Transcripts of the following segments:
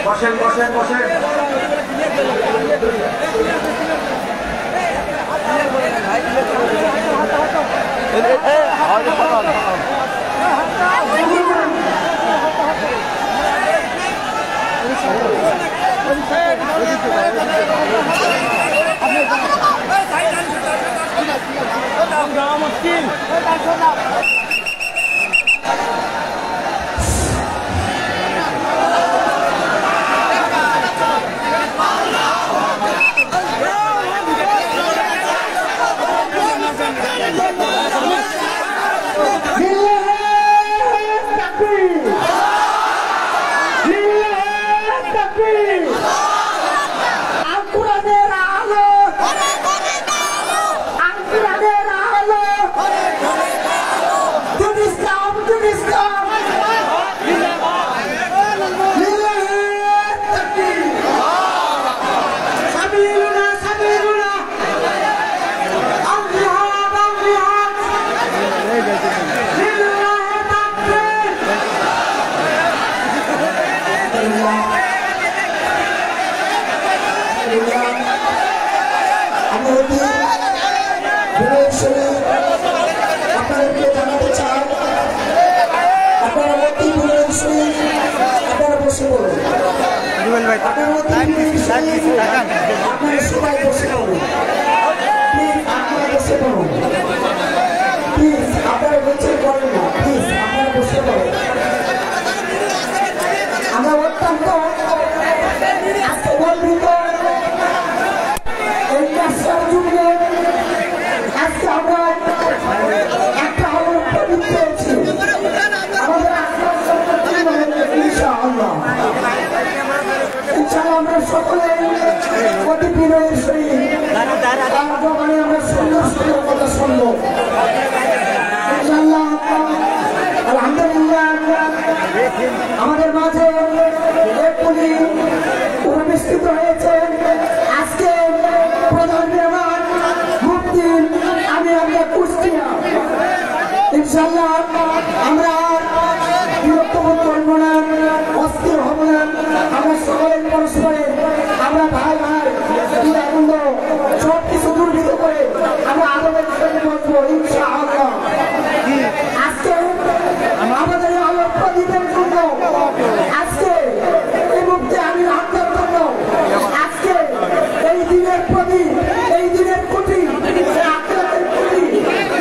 বসেন বসেন বসেন। আপনাদেরকে জানাতে চাই আপনারা অতি আপনারা বসে পড়ুন। আপনারা সবাই বসে পড়ুন, প্লিজ আপনারা বসে পড়ুন, প্লিজ আপনারা মিছিল করেন না, প্লিজ আপনারা বসে পড়ুন। আমরা অত্যন্ত আজকে গর্বিত এই ব্যবসার যুগে আজকে আমরা একটা হলো প্রদীপ পেয়েছি আমাদের ইনশাআল্লাহ আমরা সকলে অতি বিনয়ের সহিত তার দোকানে আমরা সুন্দর সুন্দর কথা শুনবো ইনশাআল্লাহ। আলহামদুলিল্লাহ আমাদের মাঝে এক্ষুনি উপস্থিত হয়েছে আজকে প্রধান মেহমান মুফতি আমি আমরা কুষ্টিয়া। ইনশাআল্লাহ আমরা বিরক্ত বোধ করবো না, অস্থির হব না, আমরা সকলে পরস্পরে আমরা ভাই ভাই আনন্দ সব কিছু দুর্বৃত করে আমরা আনন্দের সঙ্গে বসবো ইনশাআল্লাহ। আজকে আমাদের আলোর প্রদীপের জন্য আজকে এই মুহূর্তে আমি আপনার জন্য আজকে এই দিনের প্রদীপ এই দিনের কুটি আপনাদের কুটি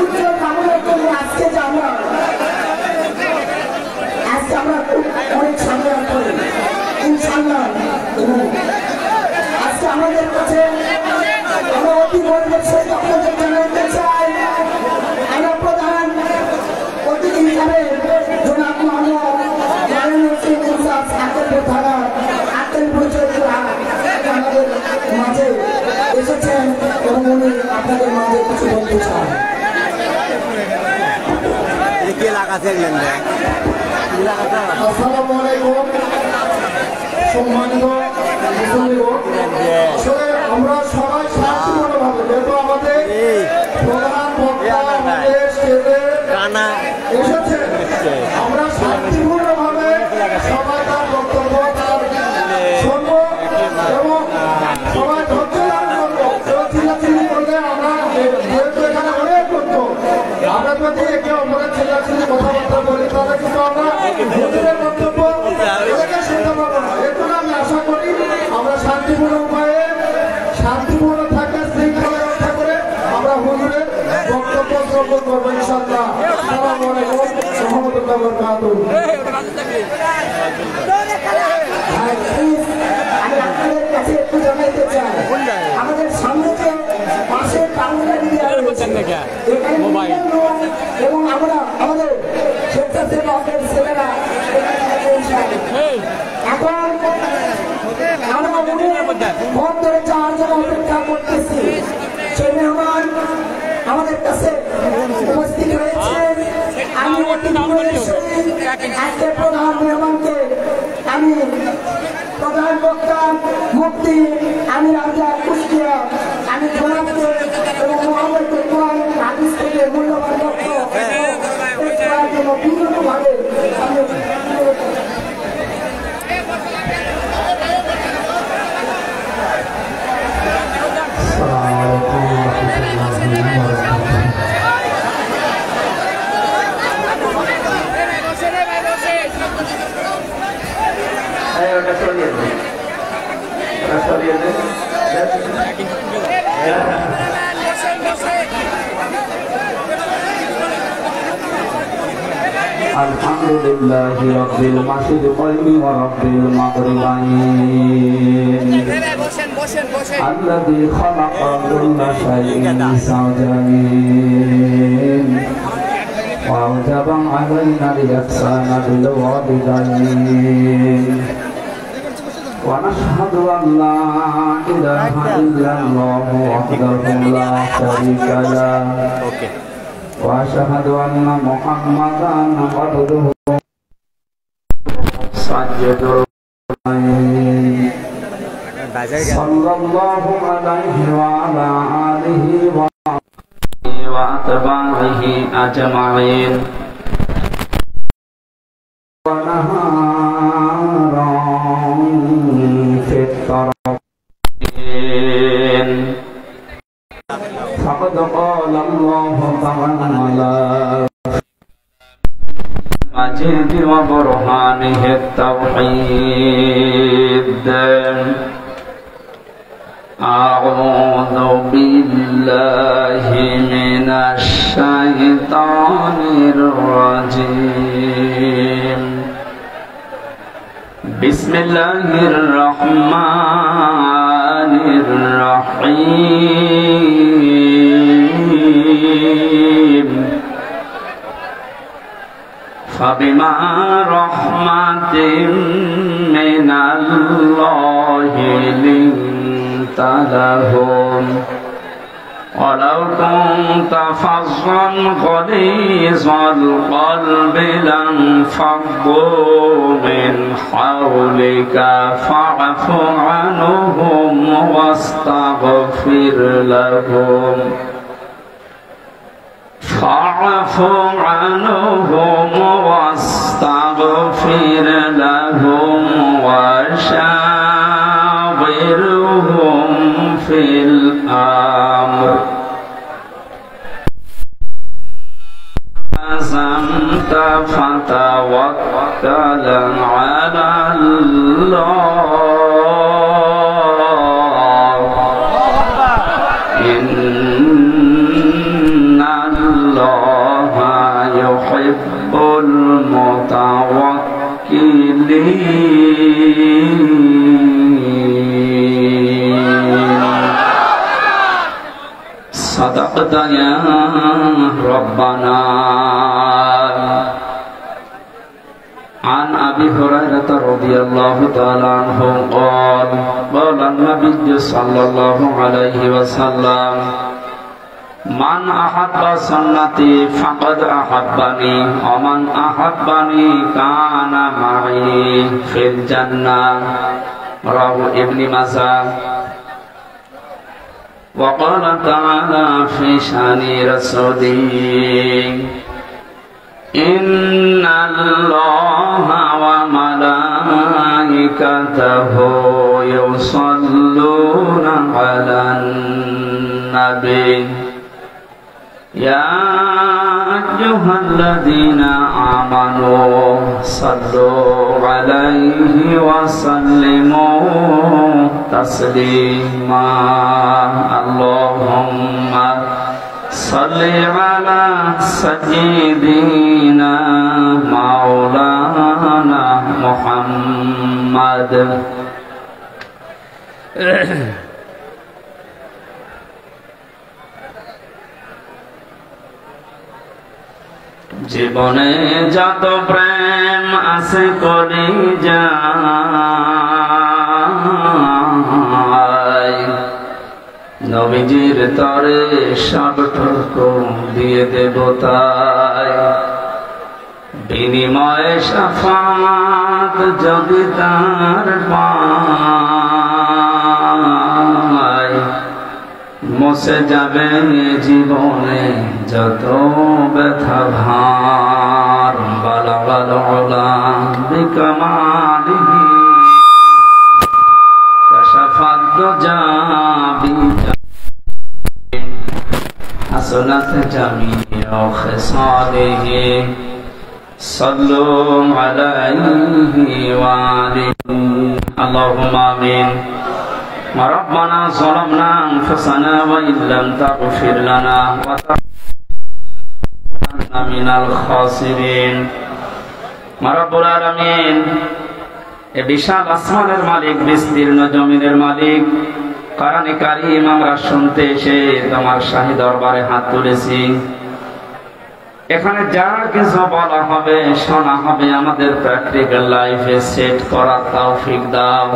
উজ্জ্বল কামনার জন্য আজকে যে আমরা অনেক সংগ্রাম করি ইনশাআল্লাহ। আজকে আমাদের কাছে আমরা অতি গর্বের সহিত আপনাদের জানাতে চাই আমরা প্রধান অতিথি হিসাবে জনাব মোহাম্মদ থানা আক্কেলপুর আমাদের মাঝে এসেছেন এবং উনি আপনাদের মাঝে কিছু বলতে চান। আসসালামু আলাইকুম সম্মানিত আসলে আমরা সবাই শান্তিপূর্ণভাবে যেহেতু আমাদের প্রধান বক্তা আমাদের স্টেজে এসেছে আমরা শান্তিপূর্ণভাবে সবাই তার বক্তব্য তার শুনবো এবং সবাই ধৈর্য ধারণ করবো। চিল্লাচিল্লি করলে আমরা যেহেতু এখানে অনেক করতো আমরা যদি একে অপরের চিল্লাচিল্লি কথাবার্তা বলি তাহলে কিন্তু আমরা হুজুরের বক্তব্য শুনতে পারবো না। এর জন্য আমি আশা করি আমরা শান্তিপূর্ণ উপায়ে শান্তিপূর্ণ থাকার শৃঙ্খলা রক্ষা করে আমরা হুজুরের বক্তব্য শ্রবণ করবো ইনশাআল্লাহ। আসসালামু আলাইকুম ওয়া রাহমাতুল্লাহি ওয়া বারাকাতুহু। আমি আপনাদের কাছে একটু জানাইতে চাই আমাদের সামনে যে পাশে টাঙ্গাইল এবং আমরা আমাদের স্বেচ্ছাসেবকের ছেলেরা এখন আমরা ভোট ধরে যাওয়ার জন্য অপেক্ষা করতেছি। সেই মেহমান আমাদের কাছে উপস্থিত হয়েছেন। আমি আজকে প্রধান মেহমানকে আমি প্রধান বক্তা মুফতি আমি রাজা কুষ্টিয়া আমি জনাবকে এবং মোহাম্মদ হাদিস থেকে মূল্যবান বক্তব্য বিভিন্নভাবে Alhamdulillahi rabbil masyriqaini wa rabbil maghribain. Alladzi khalaqa kulla shay'in zawjayn. Wa awjaba 'alaina al-ihsana bil walidayn. Wa nashhadu an la ilaha illallah wahdahu la syarika lah. Wa asyhadu anna Muhammadan abduhu sajjadul sallallahu alaihi wa ala alihi wa atba'ihi ajma'in wa naharan fit tarafin. Faqad qala Allah ta'ala Majid wa burhanihi at-tawhid. A'udzu billahi minasy syaithanir rajim. Bismillahirrahmanirrahim. Fabima rahmatin minallahi linta lahum walau kunta fazzan ghalizal qalbi lam faddu min hawlika fa'fu anhum wastaghfir lahum fa'fu anhum wastaghfir lahum wa shawirhum fil amr. Azamta fatawakkal 'ala Allah. Innallaha yuhibbul mutawakkilin. Sadaqta ya Rabbana. An Abi Hurairah radhiyallahu ta'ala anhu qala qala an-nabiy sallallahu alaihi wasallam man ahabba sunnati faqad ahabbani wa man ahabbani kana ma'i fil jannah. Rawahu Ibnu Majah. Wa qala ta'ala fi syani rasulihi Innallaha wa malaikatahu yusalluna 'alan nabi ya ayyuhalladzina amanu sallu 'alaihi wa sallimu taslima. Allahumma salli ala sayyidina maulana Muhammad. জীবনে যত প্রেম আছে করি যায় নবীজির তরে সবটুকু দিয়ে দেব তাই বিনিময়ে শাফাত যদি তার পাই মুছে যাবে জীবনে যত ব্যথা ভার বালাগাল উলা বিকামালিহি কাশাফাত দুজা حسنت جميع خصاله صلوا عليه وآله اللهم آمين ربنا ظلمنا أنفسنا وإن لم تغفر لنا وترحمنا من الخاسرين রব্বুল আলামিন এ বিশাল আসমানের মালিক বিস্তীর্ণ জমিনের মালিক কোরআনে কারীম আমরা শুনতে এসে তোমার শাহী দরবারে হাত তুলেছি এখানে যা কিছু বলা হবে শোনা হবে আমাদের প্র্যাকটিক্যাল লাইফে সেট করার তৌফিক দাও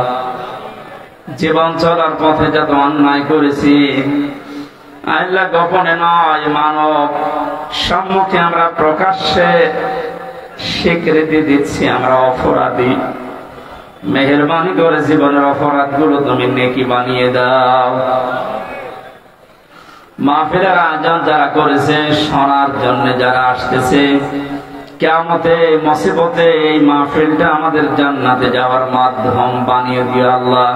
জীবন চলার পথে যত অন্যায় করেছি আল্লাহ গোপনে নয় মানব সম্মুখে আমরা প্রকাশ্যে স্বীকৃতি দিচ্ছি আমরা অপরাধী মেহেরবানি করে জীবনের অপরাধগুলো তুমি নেকি বানিয়ে দাও মাহফিলের আয়োজন যারা করেছে শোনার জন্য যারা আসতেছে কিয়ামতে মুসিবতে এই মাহফিলটা আমাদের জান্নাতে যাওয়ার মাধ্যম বানিয়ে দিও আল্লাহ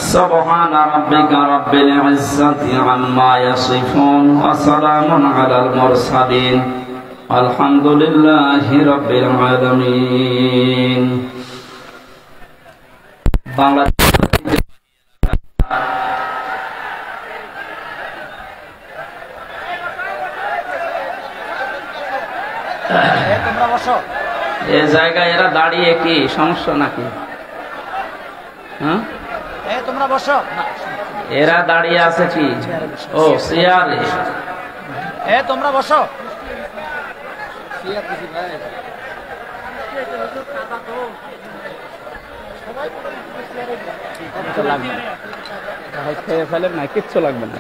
সুবহানা রাব্বিকা রাব্বিল ইজ্জাতি আম্মা ইয়াসিফুন ওয়া সালামুন আলাল মুরসালিন আলহামদুলিল্লাহি রাব্বিল আলামিন বাংলাদেশ এ জায়গায় এরা দাঁড়িয়ে কি সমস্যা নাকি হ্যাঁ তোমরা বসো এরা দাঁড়িয়ে আছে কি ও চেয়ারে তোমরা বসো কিচ্ছু লাগবে না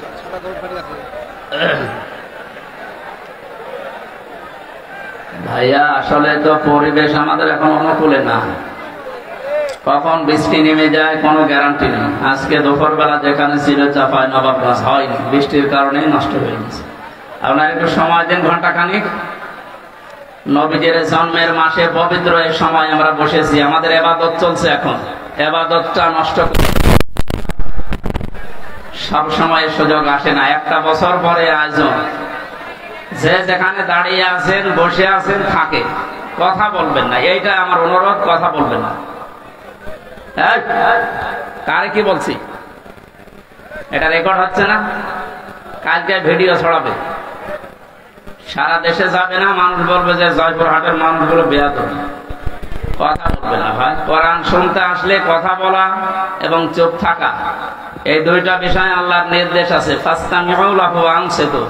ভাইয়া আসলে তো পরিবেশ আমাদের এখন অনুকূলে না কখন বৃষ্টি নেমে যায় কোনো গ্যারান্টি নেই আজকে দুপুর বেলা যেখানে ছিল চাপায় নবাবগঞ্জ হয়নি বৃষ্টির কারণে নষ্ট হয়ে গেছে আপনার একটু সময় দিন ঘন্টা খানিক নবীজির জন্মের মাসে পবিত্র এই সময় আমরা বসেছি আমাদের ইবাদত চলছে এখন ইবাদতটা নষ্ট সব সময় সুযোগ আসে না একটা বছর পরে আয়োজন যে যেখানে দাঁড়িয়ে আছেন বসে আছেন থাকে কথা বলবেন না এইটা আমার অনুরোধ কথা বলবেন না কারে কি বলছি এটা রেকর্ড হচ্ছে না কালকে ভিডিও ছড়াবে সারা দেশে যাবে না মানুষ বলবে যে জয়পুরহাটের মানুষগুলো বেয়াদব কথা বলবে না ভাই কোরআন শুনতে আসলে কথা বলা এবং চুপ থাকা এই দুইটা বিষয় আল্লাহর নির্দেশ আছে ফাস্তামিউ লাহু ওয়া আনসিতু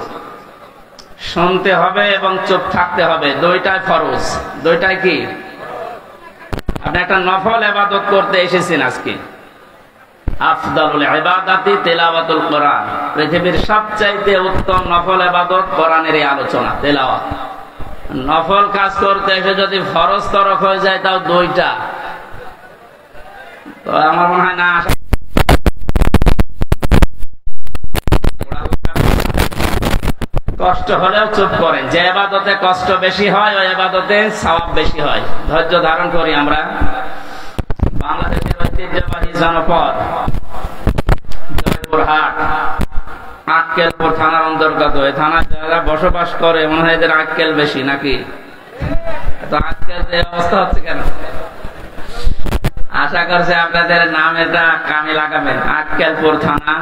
শুনতে হবে এবং চুপ থাকতে হবে দুইটাই ফরজ দুইটাই কি আপনি একটা নফল ইবাদত করতে এসেছেন আজকে আফদালুল ইবাদাতি তিলাওয়াতুল কোরআন পৃথিবীর সবচাইতে উত্তম নফল ইবাদত কোরআনের এই আলোচনা তেলাওয়াত নফল কাজ করতে এসে যদি ফরজ তরক হয়ে যায় তাও দুইটা তো আমার মনে হয় না কষ্ট হলেও চুপ করেন যে ইবাদতে কষ্ট বেশি হয় ওই ইবাদতে সওয়াব বেশি হয় ধৈর্য ধারণ করি আমরা বাংলাদেশের ঐতিহ্যবাহী জনপদ জয়পুরহাট আক্কেলপুর থানার অন্তর্গত এই থানায় যারা বসবাস করে মনে হয় এদের আক্কেল বেশি নাকি তো আজকের যে অবস্থা হচ্ছে কেন আশা করছি আপনাদের নাম এটা কামে লাগাবেন আক্কেলপুর থানা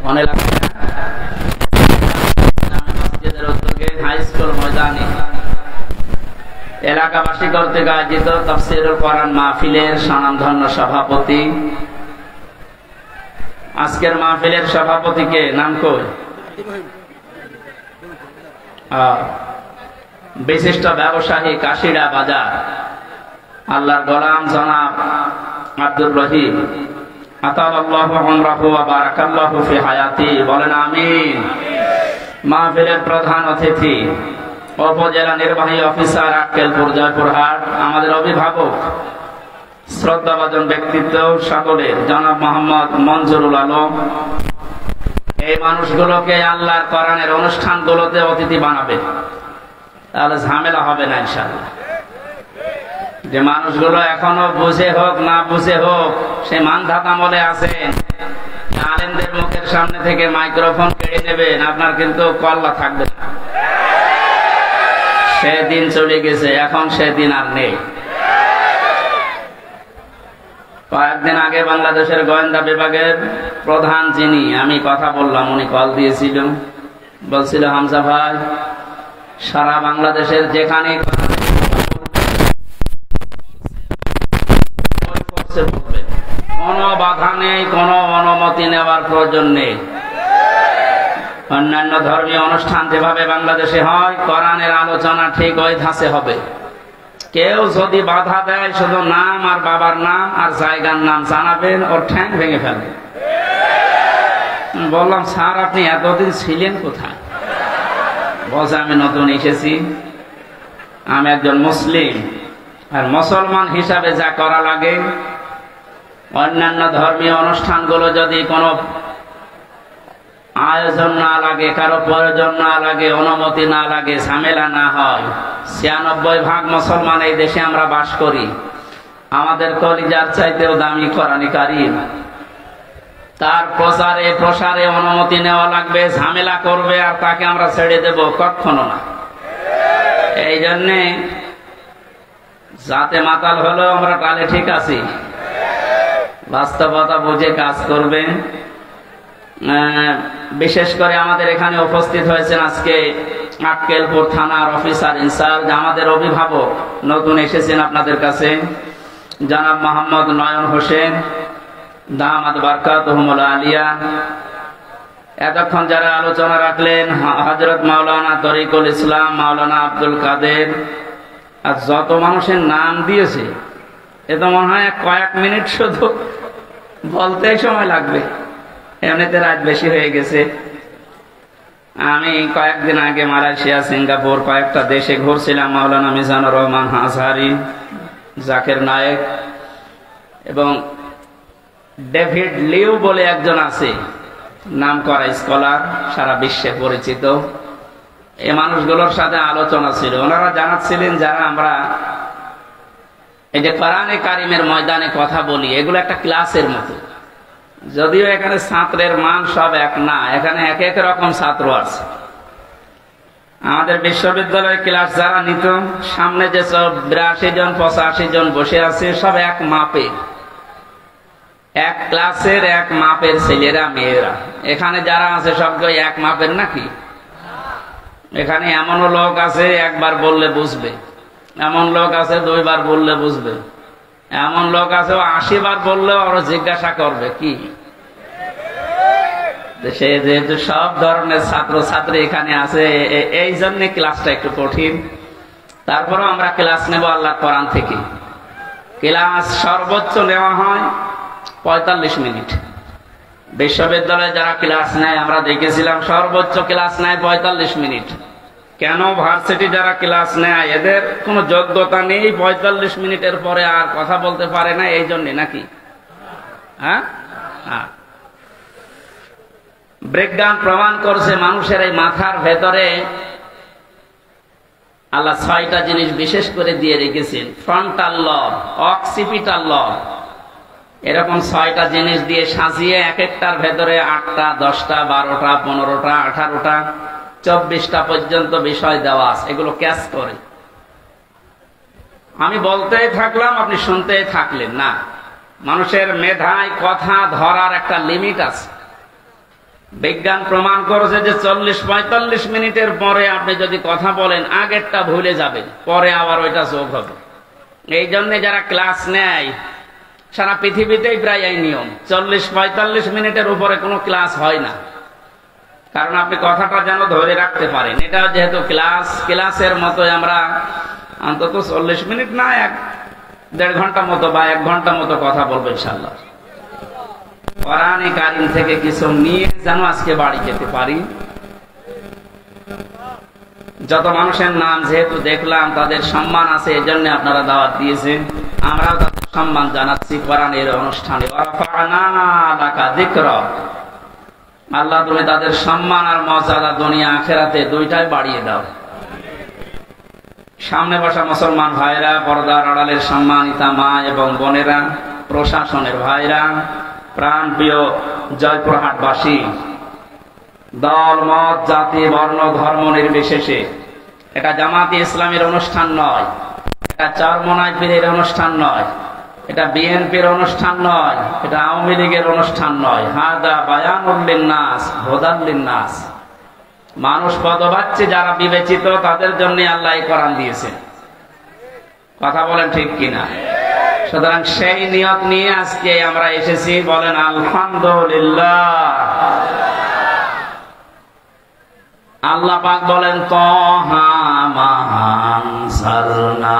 মনে লাগবে হাই স্কুল ময়দানে এলাকাবাসী কর্তৃক আয়োজিত তাফসীরুল কোরআন মাহফিলের স্বনামধন্য সভাপতি আজকের মাহফিলের সভাপতিকে নাম কই বিশিষ্ট ব্যবসায়ী কাশিড়া বাজার আল্লাহর গোলাম জনাব আব্দুর রহিম আতালাল্লাহু উমরাহু ওয়া বারাকাল্লাহু ফি হায়াতি বলেন আমিন মাহফিলের প্রধান অতিথি উপজেলা নির্বাহী অফিসার আক্কেলপুর জয়পুরহাট আমাদের অভিভাবক শ্রদ্ধাভাজন ব্যক্তিত্ব সকলের জনাব মোহাম্মদ মঞ্জুরুল আলম এই মানুষগুলোকে আল্লাহর কোরআনের অনুষ্ঠানগুলোতে অতিথি বানাবে তাহলে ঝামেলা হবে না ইনশাআল্লাহ যে মানুষগুলো এখনো বুঝে হোক না বুঝে হোক সে মানধাতা মলে আছেন আলেমদের মুখের সামনে থেকে মাইক্রোফোন কেড়ে নেবেন আপনার কিন্তু কল্লা থাকবে না সেদিন চলে গেছে এখন সেদিন আর নেই কয়েকদিন আগে বাংলাদেশের গোয়েন্দা বিভাগের প্রধান যিনি, আমি কথা বললাম, উনি কল দিয়েছিল, বলছিল হামজা ভাই সারা বাংলাদেশের যেখানে কোনো বাধা নেই, কোনো অনুমতি নেওয়ার প্রয়োজন নেই। অন্যান্য ধর্মীয় অনুষ্ঠান যেভাবে বাংলাদেশে হয়, কোরআনের আলোচনা ঠিক ওই ধাঁচে হবে। কেউ যদি বাধা দেয়, শুধু নাম আর বাবার নাম আর জায়গার নাম জানাবেন, ওর ঠ্যাং ভেঙে ফেলবে। বললাম স্যার আপনি এতদিন ছিলেন কোথায়? বলছে আমি নতুন এসেছি, আমি একজন মুসলিম, আর মুসলমান হিসাবে যা করা লাগে, অন্যান্য ধর্মীয় অনুষ্ঠানগুলো যদি কোনো আয়োজন না লাগে, কারো প্রয়োজন না লাগে, অনুমতি না লাগে, ঝামেলা না হয়, ৯৬% মুসলমান এই দেশে আমরা বাস করি, আমাদের কলিজার চাইতেও দামি কোরআন কারীম, তার প্রচারে প্রসারে অনুমতি নেওয়া লাগবে, ঝামেলা করবে আর তাকে আমরা ছেড়ে দেব? কখনো না। এই জন্যে যাতে মাতাল হলো আমরা তাহলে ঠিক আছি, বাস্তবতা বুঝে কাজ করবেন। বিশেষ করে আমাদের এখানে উপস্থিত হয়েছেন আজকে আক্কেলপুর থানার অফিসার ইনচার্জ, আমাদের অভিভাবক, নতুন এসেছেন আপনাদের কাছে, জনাব মোহাম্মদ নয়ন হোসেন দামাত বারকাতুহুমুল আলিয়া। এতক্ষণ যারা আলোচনা রাখলেন, হযরত মাওলানা তরিকুল ইসলাম, মাওলানা আব্দুল কাদের, আর যত মানুষের নাম দিয়েছে, এ তো মনে হয় কয়েক মিনিট শুধু বলতেই সময় লাগবে, এমনিতে রাত বেশি হয়ে গেছে। আমি কয়েকদিন আগে মালয়েশিয়া, সিঙ্গাপুর, কয়েকটা দেশে ঘুরছিলাম। মাওলানা মিজানুর রহমান হাজারি, জাকির নায়েক এবং ডেভিড লিউ বলে একজন আছে, নাম করা স্কলার, সারা বিশ্বে পরিচিত। এই মানুষগুলোর সাথে আলোচনা ছিল, ওনারা জানাচ্ছিলেন যারা আমরা এই যে কোরআনে কারিমের ময়দানে কথা বলি, এগুলো একটা ক্লাসের মতো। যদিও এখানে ছাত্রের মান সব এক না, এখানে এক এক রকম ছাত্র আছে। আমাদের বিশ্ববিদ্যালয়ের ক্লাস যারা নিত, সামনে যে সব ৮২ জন ৮৫ জন বসে আছে, সব এক মাপের, এক ক্লাসের এক মাপের ছেলেরা মেয়েরা। এখানে যারা আছে সবগুলো এক মাপের নাকি? এখানে এমনও লোক আছে একবার বললে বুঝবে, এমন লোক আছে ২ বার বললে বুঝবে, এমন লোক আছে ৮০ বার বললেও ওরা জিজ্ঞাসা করবে কি। সে যেহেতু সব ধরনের ছাত্র ছাত্রী এখানে আছে, এই জন্য ক্লাসটা একটু কঠিন। তারপরেও আমরা ক্লাস নেব আল্লাহ কোরআন থেকে। ক্লাস সর্বোচ্চ নেওয়া হয় ৪৫ মিনিট। বিশ্ববিদ্যালয়ে যারা ক্লাস নেয় আমরা দেখেছিলাম, সর্বোচ্চ ক্লাস নেয় ৪৫ মিনিট। কেন ভার্সিটি যারা ক্লাস নেয়, এদের কোনো যোগ্যতা নেই, ৪৫ মিনিটের পরে আর কথা বলতে পারে না, এই জন্যে নাকি? হ্যাঁ, বিজ্ঞান প্রমাণ করছে মানুষের এই মাথার ভেতরে আল্লাহ ৬টা জিনিস বিশেষ করে দিয়ে রেখেছেন। ফ্রন্টাল লব, অক্সিপিটাল লব, এরকম ৬টা জিনিস দিয়ে সাজিয়ে এক একটার ভেতরে ৮টা, ১০টা, ১২টা, ১৫টা, ১৮টা, ২৪টা পর্যন্ত বিষয় দেওয়া আছে। এগুলো ক্যাচ করে। আমি বলতেই থাকলাম, আপনি শুনতেই থাকলেন না। মানুষের মেধায় কথা ধরার একটা লিমিট আছে। বিজ্ঞান প্রমাণ করেছে যে ৪০-৪৫ মিনিটের পরে আপনি যদি কথা বলেন, আগেরটা ভুলে যাবেন, পরে আবার ওইটা যোগ হবে। এই জন্য যারা ক্লাস নেয়, সারা পৃথিবীতেই প্রায় এই নিয়ম, ৪০-৪৫ মিনিটের উপরে কোনো ক্লাস হয় না। কারণ আপনি কথাটা যেন ধরে রাখতে পারেন। এটা যেহেতু ক্লাসের মতো আমরা অন্তত ৪০ মিনিট না, ১-১.৫ ঘন্টা মতো বা ১ ঘন্টা মতো কথা বলবো ইনশাআল্লাহ। কোরআনে কারীম থেকে কিছু নিয়ে যেন আজকে বাড়ি যেতে পারি। যত মানুষের নাম যেহেতু দেখলাম, তাদের সম্মান আছে, এই জন্য আপনারা দাওয়াত দিয়েছেন, আমরাও তাদের সম্মান জানাচ্ছি কোরআনের অনুষ্ঠানে। আল্লাহ তুমি তাদের সম্মান আর মর্যাদা দুনিয়া আখিরাতে দুইটাই বাড়িয়ে দাও। সামনে বসা মুসলমান ভাইরা, পর্দার আড়ালের সম্মানিতা মা এবং বোনেরা, প্রশাসনের ভাইরা, প্রাণ প্রিয় জয়পুরহাটবাসী, দল মত জাতি বর্ণ ধর্ম নির্বিশেষে, এটা জামাতে ইসলামের অনুষ্ঠান নয়, এটা চরমনাই পীরের অনুষ্ঠান নয়, এটা বিএনপির অনুষ্ঠান নয়, এটা আওয়ামী লীগের অনুষ্ঠান নয়। হাদা বায়ানুল লিন্নাস হুদাল লিন্নাস। মানুষ পদবাচ্চে যারা বিবেচিত তাদের জন্য আল্লাহ এই কোরআন দিয়েছেন। কথা বলেন ঠিক কিনা? সুতরাং সেই নিয়ত নিয়ে আজকে আমরা এসেছি। বলেন আলহামদুলিল্লাহ। আল্লাহ পাক বলেন তাহা মা আনসালনা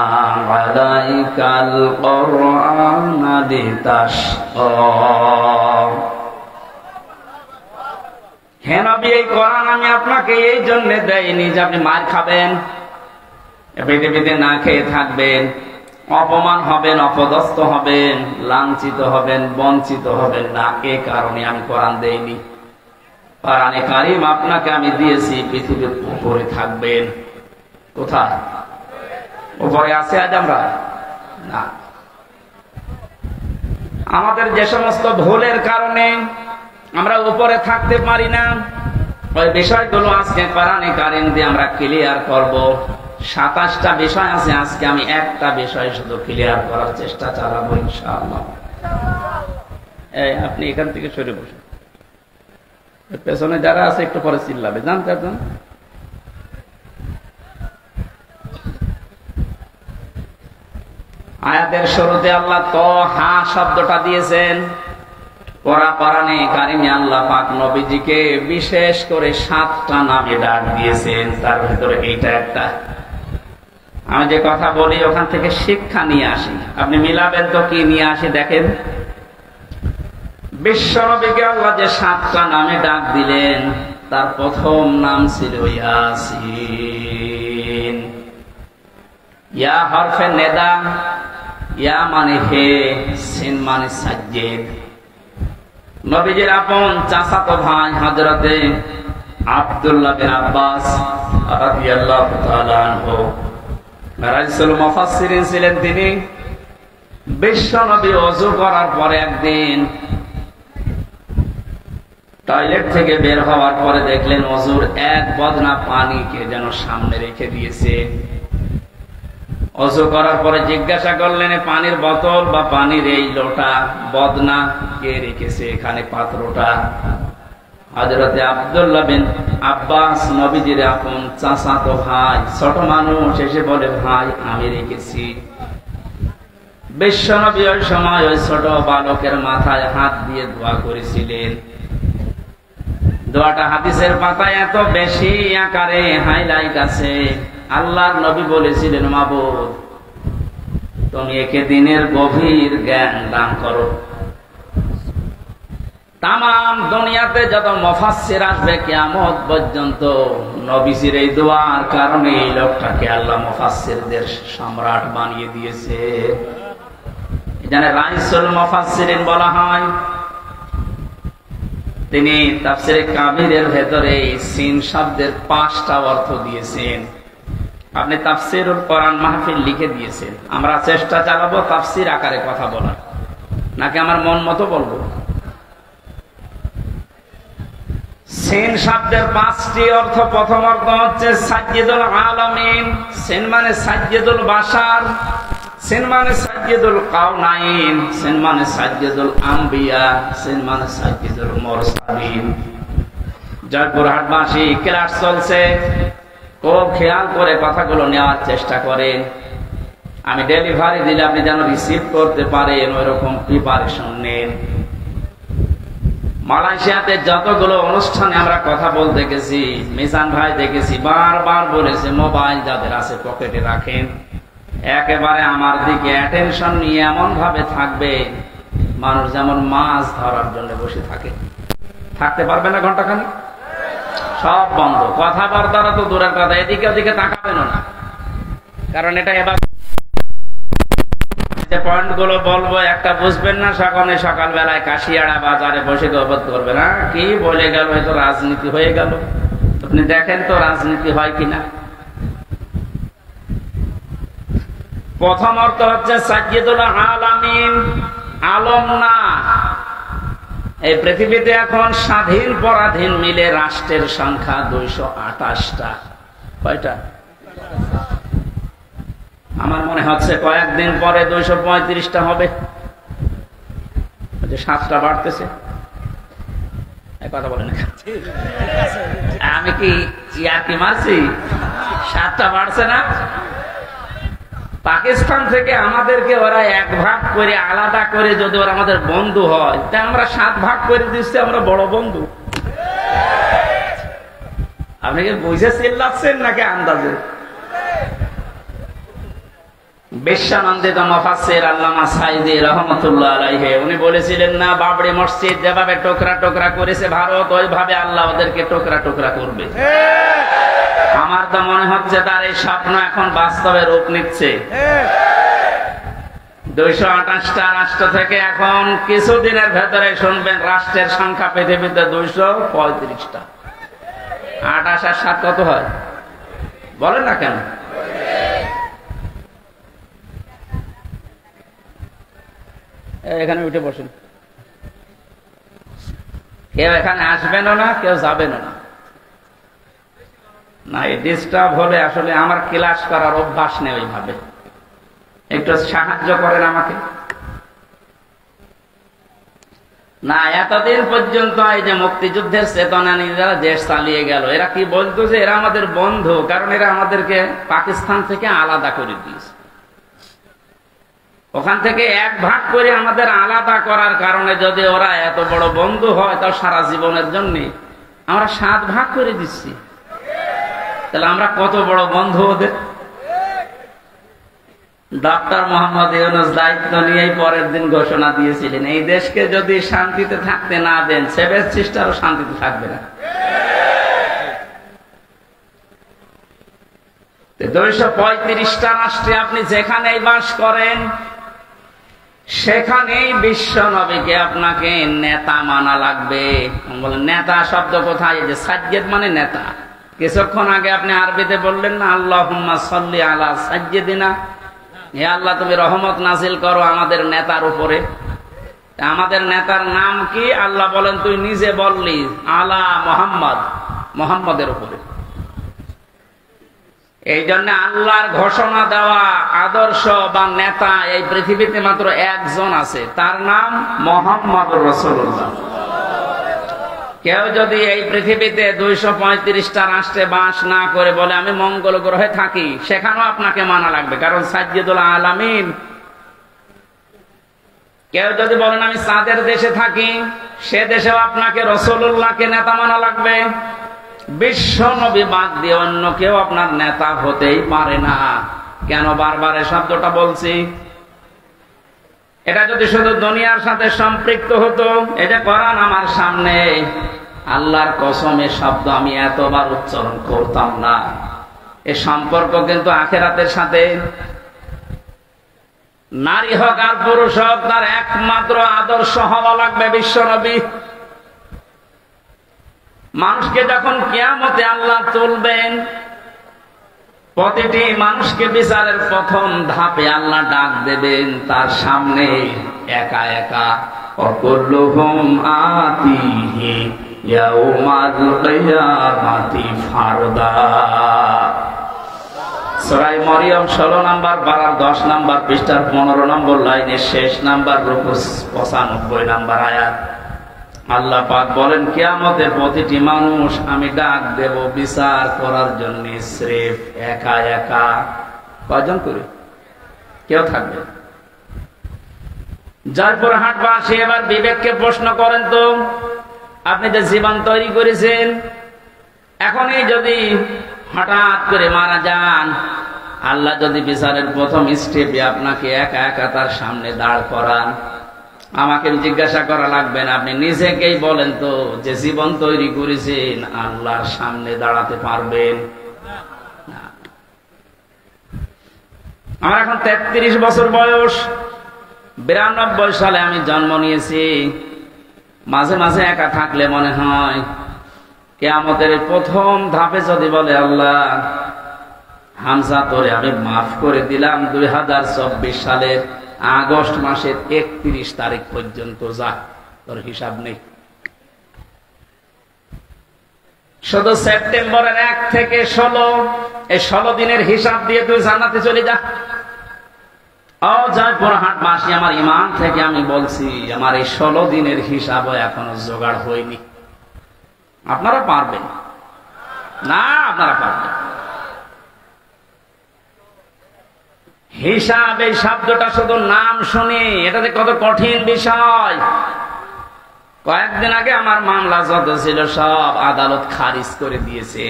আলাইকাল কুরআনা লিতাশকা। হে নবী, এই কোরআন আমি আপনাকে এই জন্য দেইনি যে আপনি মার খাবেন, পৃথিবীতে না খেয়ে থাকবেন, অপমান হবেন, অপদস্থ হবেন, লাঞ্ছিত হবেন, বঞ্চিত হবেন না। এ কারণে আমি কোরআন দেইনি। কোরআনে কারীম আপনাকে আমি দিয়েছি পৃথিবীর উপরে থাকবেন। কোথায় উপরে আছে আজ আমরা? না। আমাদের যে সমস্ত ভুলের কারণে আমরা উপরে থাকতে পারি না, ওই বিষয়গুলো আজকে কোরআনে কারীম দিয়ে আমরা ক্লিয়ার করব। 27টা বিষয় আছে, আজকে আমি একটা বিষয় শুধু ক্লিয়ার করার চেষ্টা চালাবো ইনশাআল্লাহ। এই আপনি এখান থেকে সরে বসুন, পেছনে যারা আছে একটু পরে চিল্লাবে, জানতে পারছেন? আয়াতের শুরুতে আল্লাহ তাহা শব্দটা দিয়েছেন। কোরআনে কারিমে আল্লাহ পাক নবীজিকে বিশেষ করে 7টা নামে ডাক দিয়েছেন, তার ভিতরে এইটা একটা। আমি যে কথা বলি ওখান থেকে শিক্ষা নিয়ে আসি, আপনি মিলাবেন তো কি নিয়ে আসি দেখেন। বিশ্বনবীকে আল্লাহ যে 7টা নামে ডাক দিলেন, তার প্রথম নাম ছিল ইয়াসিন। ইয়া হরফে নেদা, ইয়া মানে হে, সিন মানে সাজ্জেদ। নবীজির আপন চাচাতো ভাই হযরতে আব্দুল্লাহ বিন আব্বাস রাদিয়াল্লাহু তাআলা আনহু রাইসুল মুফাসসিরিন ছিলেন তিনি। বিশ্বনবী ওযু করার পরে একদিন টয়লেট থেকে বের হওয়ার পরে দেখলেন ওযুর এক বদনা পানিকে যেন সামনে রেখে দিয়েছে। ওযু করার পরে জিজ্ঞাসা করলেন, পানির বোতল বা পানির এই লোটা বদনা কে রেখেছে এখানে পাত্রটা? হযরতে আব্দুল্লাহ বিন আব্বাস নবীজির আপন চাচাতো ভাই, ছোট মানুষ, এসে বলে, ভাই আমি রেখেছি। বিশ্বনবী ওই সময় ওই ছোট বালকের মাথায় হাত দিয়ে দোয়া করেছিলেন। দোয়াটা হাদিসের পাতায় এত বেশি আকারে হাইলাইট আছে। আল্লাহর নবী বলেছিলেন, মাবুদ তুমি একে দিনের গভীর জ্ঞান দান করো। তামাম দুনিয়াতে যত মুফাসসির আসবে কিয়ামত পর্যন্ত নবীজির এই দোয়ার কারণে এই লোকটাকে আল্লাহ মুফাসসিরদের সম্রাট বানিয়ে দিয়েছে। এখানে রাইসুল মুফাসসিরিন বলা হয়। তিনি তাফসীরে কাবীরের ভেতরে সিন শব্দের 5টা অর্থ দিয়েছেন। আপনি তাফসীরুল কোরআন মাহফিল লিখে দিয়েছেন। আমরা চেষ্টা চালাবো তাফসীর আকারে কথা বলার, নাকি আমার মন মতো বলবো? সিন শব্দের 5টি অর্থ। প্রথম অর্থ হচ্ছে সাজ্জিদুল আলামিন। সিন মানে সাজ্জিদুল বাশার, সিন মানে সাজ্জিদুল কাউনাইন, সিন মানে সাজ্জিদুল আম্বিয়া, সিন মানে সাজ্জিদুল মুরসালিন। জয়পুরহাটবাসী ক্লাস চলছে, খুব খেয়াল করে কথাগুলো নেওয়ার চেষ্টা করেন। আমি ডেলিভারি দিলে আপনি যেন রিসিভ করতে পারেন ওইরকম প্রিপারেশন নেন। মালয়েশিয়াতে যতগুলো অনুষ্ঠানে আমরা কথা বলতে গেছি, মিজান ভাই দেখেছি বারবার বলেছে মোবাইল যাদের আছে পকেটে রাখেন। একেবারে আমার দিকে অ্যাটেনশন নিয়ে এমন ভাবে থাকবে মানুষ যেমন মাছ ধরার জন্য বসে থাকে। থাকতে পারবে না ঘন্টাখানি, সব বন্ধ, কথাবার্তারা তো দূরের কথা, এদিকে ওদিকে তাকাবেন না। কারণ এটা এবার যে পয়েন্ট গুলো বলবো একটা বুঝবেন না, সকালবেলায় কাশিয়াড়া বাজারে বসে গল্প করবে না, কি বলে গেল, হয়তো রাজনীতি হয়ে গেল। আপনি দেখেন তো রাজনীতি হয় কিনা। প্রথম অর্থ হচ্ছে সাজ্জিদুল আলামিন, আলম না। এই পৃথিবীতে এখন স্বাধীন পরাধীন মিলে রাষ্ট্রের সংখ্যা 228টা। কয়টা? আমার মনে হচ্ছে কয়েকদিন পরে 235টা হবে, 7টা বাড়তেছে। কথা বলেন, আমি কি ইয়াকি মারছি? 7টা বাড়ছে না? পাকিস্তান থেকে আমাদেরকে ওরা 1 ভাগ করে আলাদা করে যদি ওরা আমাদের বন্ধু হয়, তা আমরা 7 ভাগ করে দিচ্ছি, আমরা বড় বন্ধু। আপনি কি বুঝে চিল্লাচ্ছেন নাকি আন্দাজে? বিশ্বানন্দিত মুফাসসির আল্লামা সাইদি রাহমাতুল্লাহ আলাইহি উনি বলেছিলেন না, বাবরি মসজিদ যেভাবে টুকরা টুকরা করেছে ভারত, ওইভাবে আল্লাহ ওদেরকে টুকরা টুকরা করবে। আমার তো মনে হচ্ছে তার এই স্বপ্ন এখন বাস্তবে রূপ নিচ্ছে। 228টা রাষ্ট্র থেকে এখন কিছুদিনের ভেতরে শুনবেন রাষ্ট্রের সংখ্যা পৃথিবীতে 235টা। 28 আর 7 কত হয় বলেন না কেন? এখানে উঠে বসেন, কেউ এখানে আসবেনও না, কেউ যাবেনও না। না, এই ডিস্টার্ব হলে আসলে আমার ক্লাস করার অভ্যাস নেই ওইভাবে। একটু সাহায্য করেন আমাকে। না, এতদিন পর্যন্ত এই যে মুক্তিযুদ্ধের চেতনা নিয়ে যারা দেশ চালিয়ে গেল, এরা কি বলতো যে এরা আমাদের বন্ধু, কারণ এরা আমাদেরকে পাকিস্তান থেকে আলাদা করে দিয়েছে। ওখান থেকে 1 ভাগ করে আমাদের আলাদা করার কারণে যদি ওরা এত বড় বন্ধু হয়, তাও সারা জীবনের জন্য আমরা 7 ভাগ করে দিচ্ছি। তাহলে আমরা কত বড় বন্ধু ওদের। ডক্টর মোহাম্মদ ইউনূস দায়িত্ব নিয়ে পরের দিন ঘোষণা দিয়েছিলেন, এই দেশকে যদি শান্তিতে থাকতে না দেন, 7 সিস্টারও শান্তিতে থাকবে না। 235টা রাষ্ট্রে আপনি যেখানেই বাস করেন, সেখানেই বিশ্ব নবীকে আপনাকে নেতা মানা লাগবে। বলেন নেতা শব্দ কোথায়? যে সাজ্জেদ মানে নেতা। কিছুক্ষণ আগে আপনি আরবিতে বললেন না, আল্লাহুম্মা সাল্লি আলা সাজ্জেদিনা, হে আল্লাহ তুমি রহমত নাজিল করো আমাদের নেতার উপরে। আমাদের নেতার নাম কি? আল্লাহ বলেন তুই নিজে বললি, আলা মুহাম্মদ, মুহাম্মদের উপরে। এই জন্য আল্লাহর ঘোষণা দেওয়া আদর্শ বা নেতা এই পৃথিবীতে মাত্র একজন আছে, তার নাম মুহাম্মদুর রাসূলুল্লাহ। কেউ যদি এই পৃথিবীতে 235টা রাষ্ট্রে বাস না করে বলে আমি মঙ্গল গ্রহে থাকি, সেখানেও আপনাকে মানা লাগবে, কারণ সাজ্জিদুল আলামিন। কেউ যদি বলেন আমি চাঁদের দেশে থাকি, সে দেশেও আপনাকে রাসূলুল্লাহকে নেতা মানা লাগবে। বিশ্ব নবী বাদ দিয়ে অন্য কেউ আপনার নেতা হতেই পারে না। কেন বারবার এই শব্দটা বলছি? এটা যদি শুধু দুনিয়ার সাথে সম্পৃক্ত হতো, এটা কোরআন আমার সামনে, আল্লাহর কসমের শব্দ আমি এতবার উচ্চারণ করতাম না। এই সম্পর্ক কিন্তু আখিরাতের সাথে। নারী হোক আর পুরুষ হোক, তার একমাত্র আদর্শ হওয়া লাগবে বিশ্ব নবী। মানুষকে যখন কিয়ামতে আল্লাহ তুলবেন, প্রতিটি মানুষকে বিচারের প্রথম ধাপে আল্লাহ ডাক দেবেন তার সামনে একা একা। অকুল্লুহুম আতিহি ইয়াউমাল কিয়ামাতি ফারদা। সূরা মরিয়ম 16 নম্বর পারার 10 নম্বর পৃষ্ঠার 15 নম্বর লাইনের শেষ নাম্বার রুকু 95 নম্বর আয়াত। আল্লাহ পাক বলেন কিয়ামতে প্রতিটি মানুষ আমি ডাক দেব বিচার করার জন্য, স্রেফ একা একা। কয়জন করে? কেউ থাকবে। জয়পুরহাটবাসী এবার বিবেককে প্রশ্ন করেন তো, আপনি যে জীবন তৈরি করেছেন, এখনই যদি হঠাৎ করে মারা যান, আল্লাহ যদি বিচারের প্রথম স্টেপে আপনাকে একা একা তার সামনে দাঁড় করান, আমাকে জিজ্ঞাসা করা লাগবে না, আপনি নিজেকেই বলেন তো যে জীবন তৈরি করেছেন আল্লাহর সামনে দাঁড়াতে পারবেন? আমার এখন 33 বছর বয়স। 92 সালে আমি জন্ম নিয়েছি। মাঝে মাঝে একা থাকলে মনে হয় কিয়ামতের প্রথম ধাপে যদি বলে আল্লাহ হামজা তোরে আমি মাফ করে দিলাম 2024 সালের আগস্ট মাসের 31 তারিখ পর্যন্ত, যা তোর হিসাব নেই। শুধু সেপ্টেম্বরের 1 থেকে 16, এই 16 দিনের হিসাব দিয়ে তুই জান্নাতে চলে যা। ও জয়পুরহাটবাসী, আমার ইমান থেকে আমি বলছি, আমার এই 16 দিনের হিসাব এখনো জোগাড় হয়নি। আপনারা পারবেন না? আপনারা পারবেন। হিসাব এই শব্দটা শুধু নাম শুনি, এটাতে কত কঠিন বিষয়। কয়েকদিন আগে আমার মামলা যত ছিল সব আদালত খারিজ করে দিয়েছে।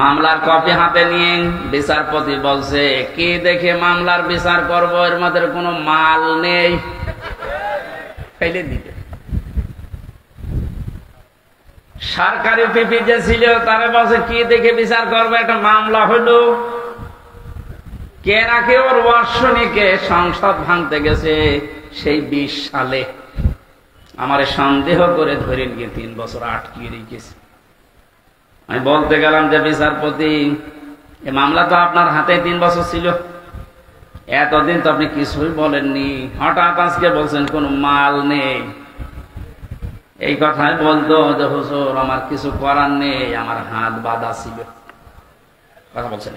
মামলার কপি হাতে নিয়ে বিচারপতি বলছে, কি দেখে মামলার বিচার করব, এর মধ্যে কোনো মাল নেই, ফেলে দিবে। সরকারি পিপি যে ছিল তারা বলছে, কি দেখে বিচার করবো, একটা মামলা হইলো। কে নাকি ওর বর্ষণীকে সংসদ ভাঙতে গেছে সেই 20 সালে, আমার সন্দেহ করে ধরে নিয়ে 3 বছর আটকিয়ে রেখেছে। আমি বলতে গেলাম যে বিচারপতি, এই মামলা তো আপনার হাতে 3 বছর ছিল, এতদিন তো আপনি কিছুই বলেননি, হঠাৎ আজকে বলছেন কোনো মাল নেই। এই কথাই বলতো যে হুজুর আমার কিছু করার নেই, আমার হাত বাঁধা ছিল। কথা বলছেন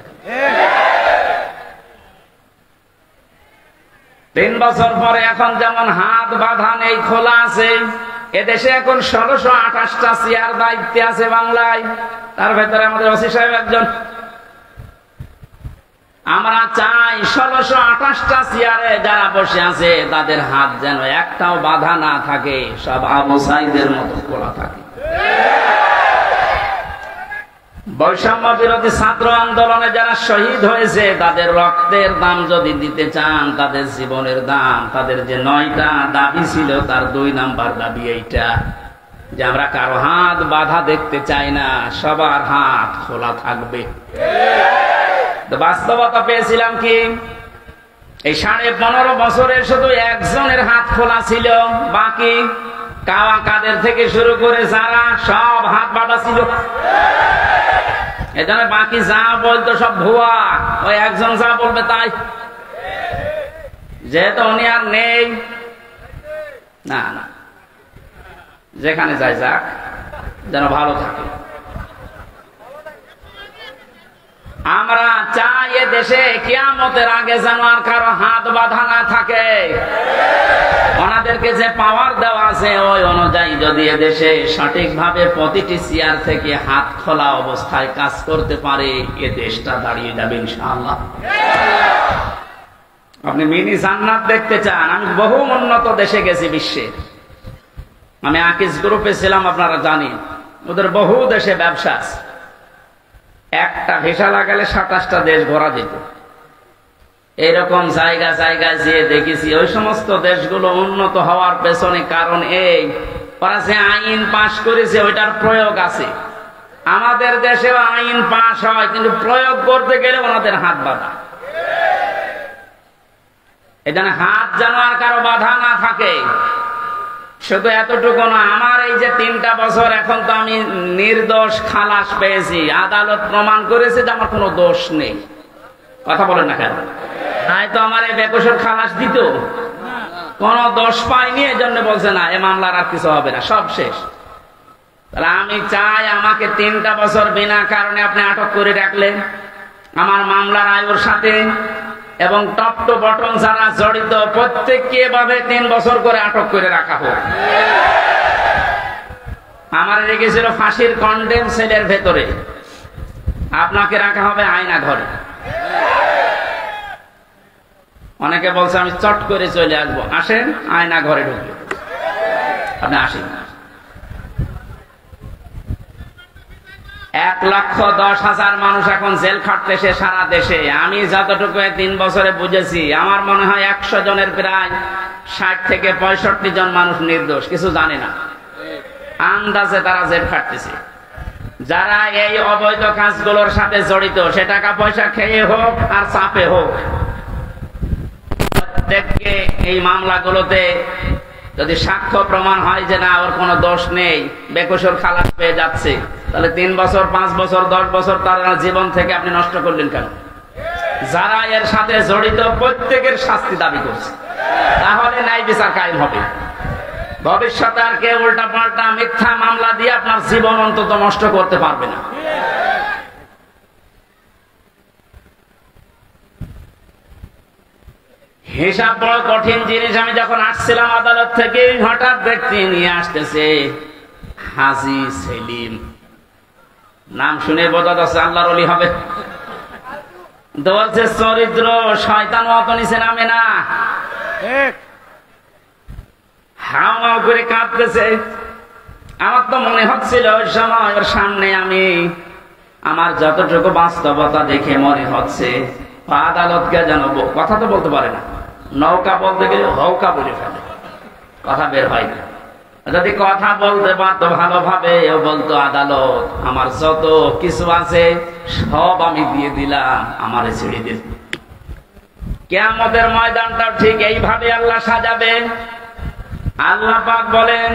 3 বছর পরে এখন যেমন হাত বাঁধা নেই, খোলা আছে। এদেশে এখন 1628টা চেয়ার দায়িত্বে আছে বাংলায়, তার ভেতরে আমাদের ওসি সাহেব একজন। আমরা চাই 1628টা চেয়ারে যারা বসে আছে তাদের হাত যেন একটাও বাধা না থাকে, সব আবু সাইদের মতো খোলা থাকে। বৈষম্য বিরোধী ছাত্র আন্দোলনে যারা শহীদ হয়েছে তাদের রক্তের দাম যদি দিতে চান, তাদের জীবনের দাম, তাদের যে 9টা দাবি ছিল তার 2 নাম্বার দাবি এইটা যে আমরা কারো হাত বাধা দেখতে চাই না, সবার হাত খোলা থাকবে। বাস্তবতা পেয়েছিলাম কি, এই 15.5 বছরে শুধু একজনের হাত খোলা ছিল, বাকি কাওয়া কাদের থেকে শুরু করে যারা সব হাত বাঁধা ছিল। এখানে বাকি যা বলতো সব ভুয়া, ওই একজন যা বলবে তাই। যেহেতু উনি আর নেই, না না, যেখানে যাই যাক, যেন ভালো থাকে। আমরা চাই এ দেশে কিয়ামতের আগে যেন আর কারো হাত বাঁধা না থাকে। ওনাদেরকে যে পাওয়ার দেওয়া আছে ওই অনুযায়ী যদি এদেশে সঠিকভাবে প্রতিটি চেয়ার থেকে হাত খোলা অবস্থায় কাজ করতে পারে, এ দেশটা দাঁড়িয়ে যাবে ইনশাআল্লাহ। আপনি মিনি জান্নাত দেখতে চান? আমি বহু উন্নত দেশে গেছি বিশ্বের। আমি আকিজ গ্রুপে ছিলাম, আপনারা জানেন, ওদের বহু দেশে ব্যবসা আছে। একটা ভিসা লাগালে 27টা দেশ ঘোরা যেত। এইরকম জায়গা জায়গায় যেয়ে দেখেছি ওই সমস্ত দেশগুলো উন্নত হওয়ার পেছনে কারণ এই, ওরা যে আইন পাশ করেছে ওইটার প্রয়োগ আছে। আমাদের দেশেও আইন পাশ হয়, কিন্তু প্রয়োগ করতে গেলে ওনাদের হাত বাঁধা। এখানে হাত যেন আর কারো বাধা না থাকে। শুধু এতটুকু না, আমার এই যে 3টা বছর এখন তো আমি নির্দোষ খালাস পেয়েছি, আদালত প্রমাণ করেছে যে আমার কোনো দোষ নেই। কথা বলেন না কেন? নাই তো আমার এই বেকসুর খালাস দিত, কোন দোষ পাইনি, এই জন্য বলছে না এ মামলার আর কিছু হবে না, সব শেষ। তাহলে আমি চাই আমাকে 3টা বছর বিনা কারণে আপনি আটক করে রাখলেন, আমার মামলার আয়ুর সাথে এবং টপ টু বটম যারা জড়িত প্রত্যেককে এভাবে 3 বছর করে আটক করে রাখা হোক। আমার রেখেছিল ফাঁসির কন্ডেম সেলের ভেতরে, আপনাকে রাখা হবে আয়না ঘরে। অনেকে বলছে আমি চট করে চলে আসবো, আসেন আয়না ঘরে ঢুকবে, আপনি আসেন। 1,10,000 মানুষ এখন জেল খাটতেছে সারা দেশে। আমি যতটুকু 3 বছরে বুঝেছি, আমার মনে হয় 100 জনের প্রায় 60 থেকে 65 জন মানুষ নির্দোষ, কিছু জানে না, আন্দাজে তারা জেল খাটতেছে। যারা এই অবৈধ কাজগুলোর সাথে জড়িত, সে টাকা পয়সা খেয়ে হোক আর চাপে হোক, প্রত্যেককে এই মামলাগুলোতে যদি সাক্ষ্য প্রমাণ হয় যে না ওর কোনো দোষ নেই, বেকসুর খালাস পেয়ে যাচ্ছে, তাহলে 3 বছর 5 বছর 10 বছর তার জীবন থেকে আপনি নষ্ট করলেন কেন? যারা এর সাথে জড়িত প্রত্যেকের শাস্তি দাবি করছে, তাহলে ন্যায় বিচার কায়েম হবে। ভবিষ্যতে আর কেউ উল্টা পাল্টা মিথ্যা মামলা দিয়ে আপনার জীবন অন্তত নষ্ট করতে পারবে না। হিসাব বড় কঠিন জিনিস। আমি যখন আসছিলাম আদালত থেকে, হঠাৎ ব্যক্তি নিয়ে আসতেছে হাজী সেলিম, নাম শুনে বোঝা যাচ্ছে আল্লাহর ওলি হবে। বলছে চরিত্র শয়তান মত নিচে নামে না, হাওয়া করে কাঁদতেছে। আমার তো মনে হচ্ছিল ওই সময় ওর সামনে আমি, আমার যতটুকু বাস্তবতা দেখে মনে হচ্ছে আদালতকে যেন, কথা তো বলতে পারে না, নৌকা বলতে গেলে হৌকা বলে ফেলে, কথা বের হয় না। যদি কথা বলতে পারতো ভালোভাবে, ও বলতো আদালত আমার যত কিছু আছে সব আমি দিয়ে দিলাম, আমারে ছেড়ে দিন। কিয়ামতের ময়দানটাও ঠিক এইভাবে আল্লাহ সাজাবেন। আল্লাহ পাক বলেন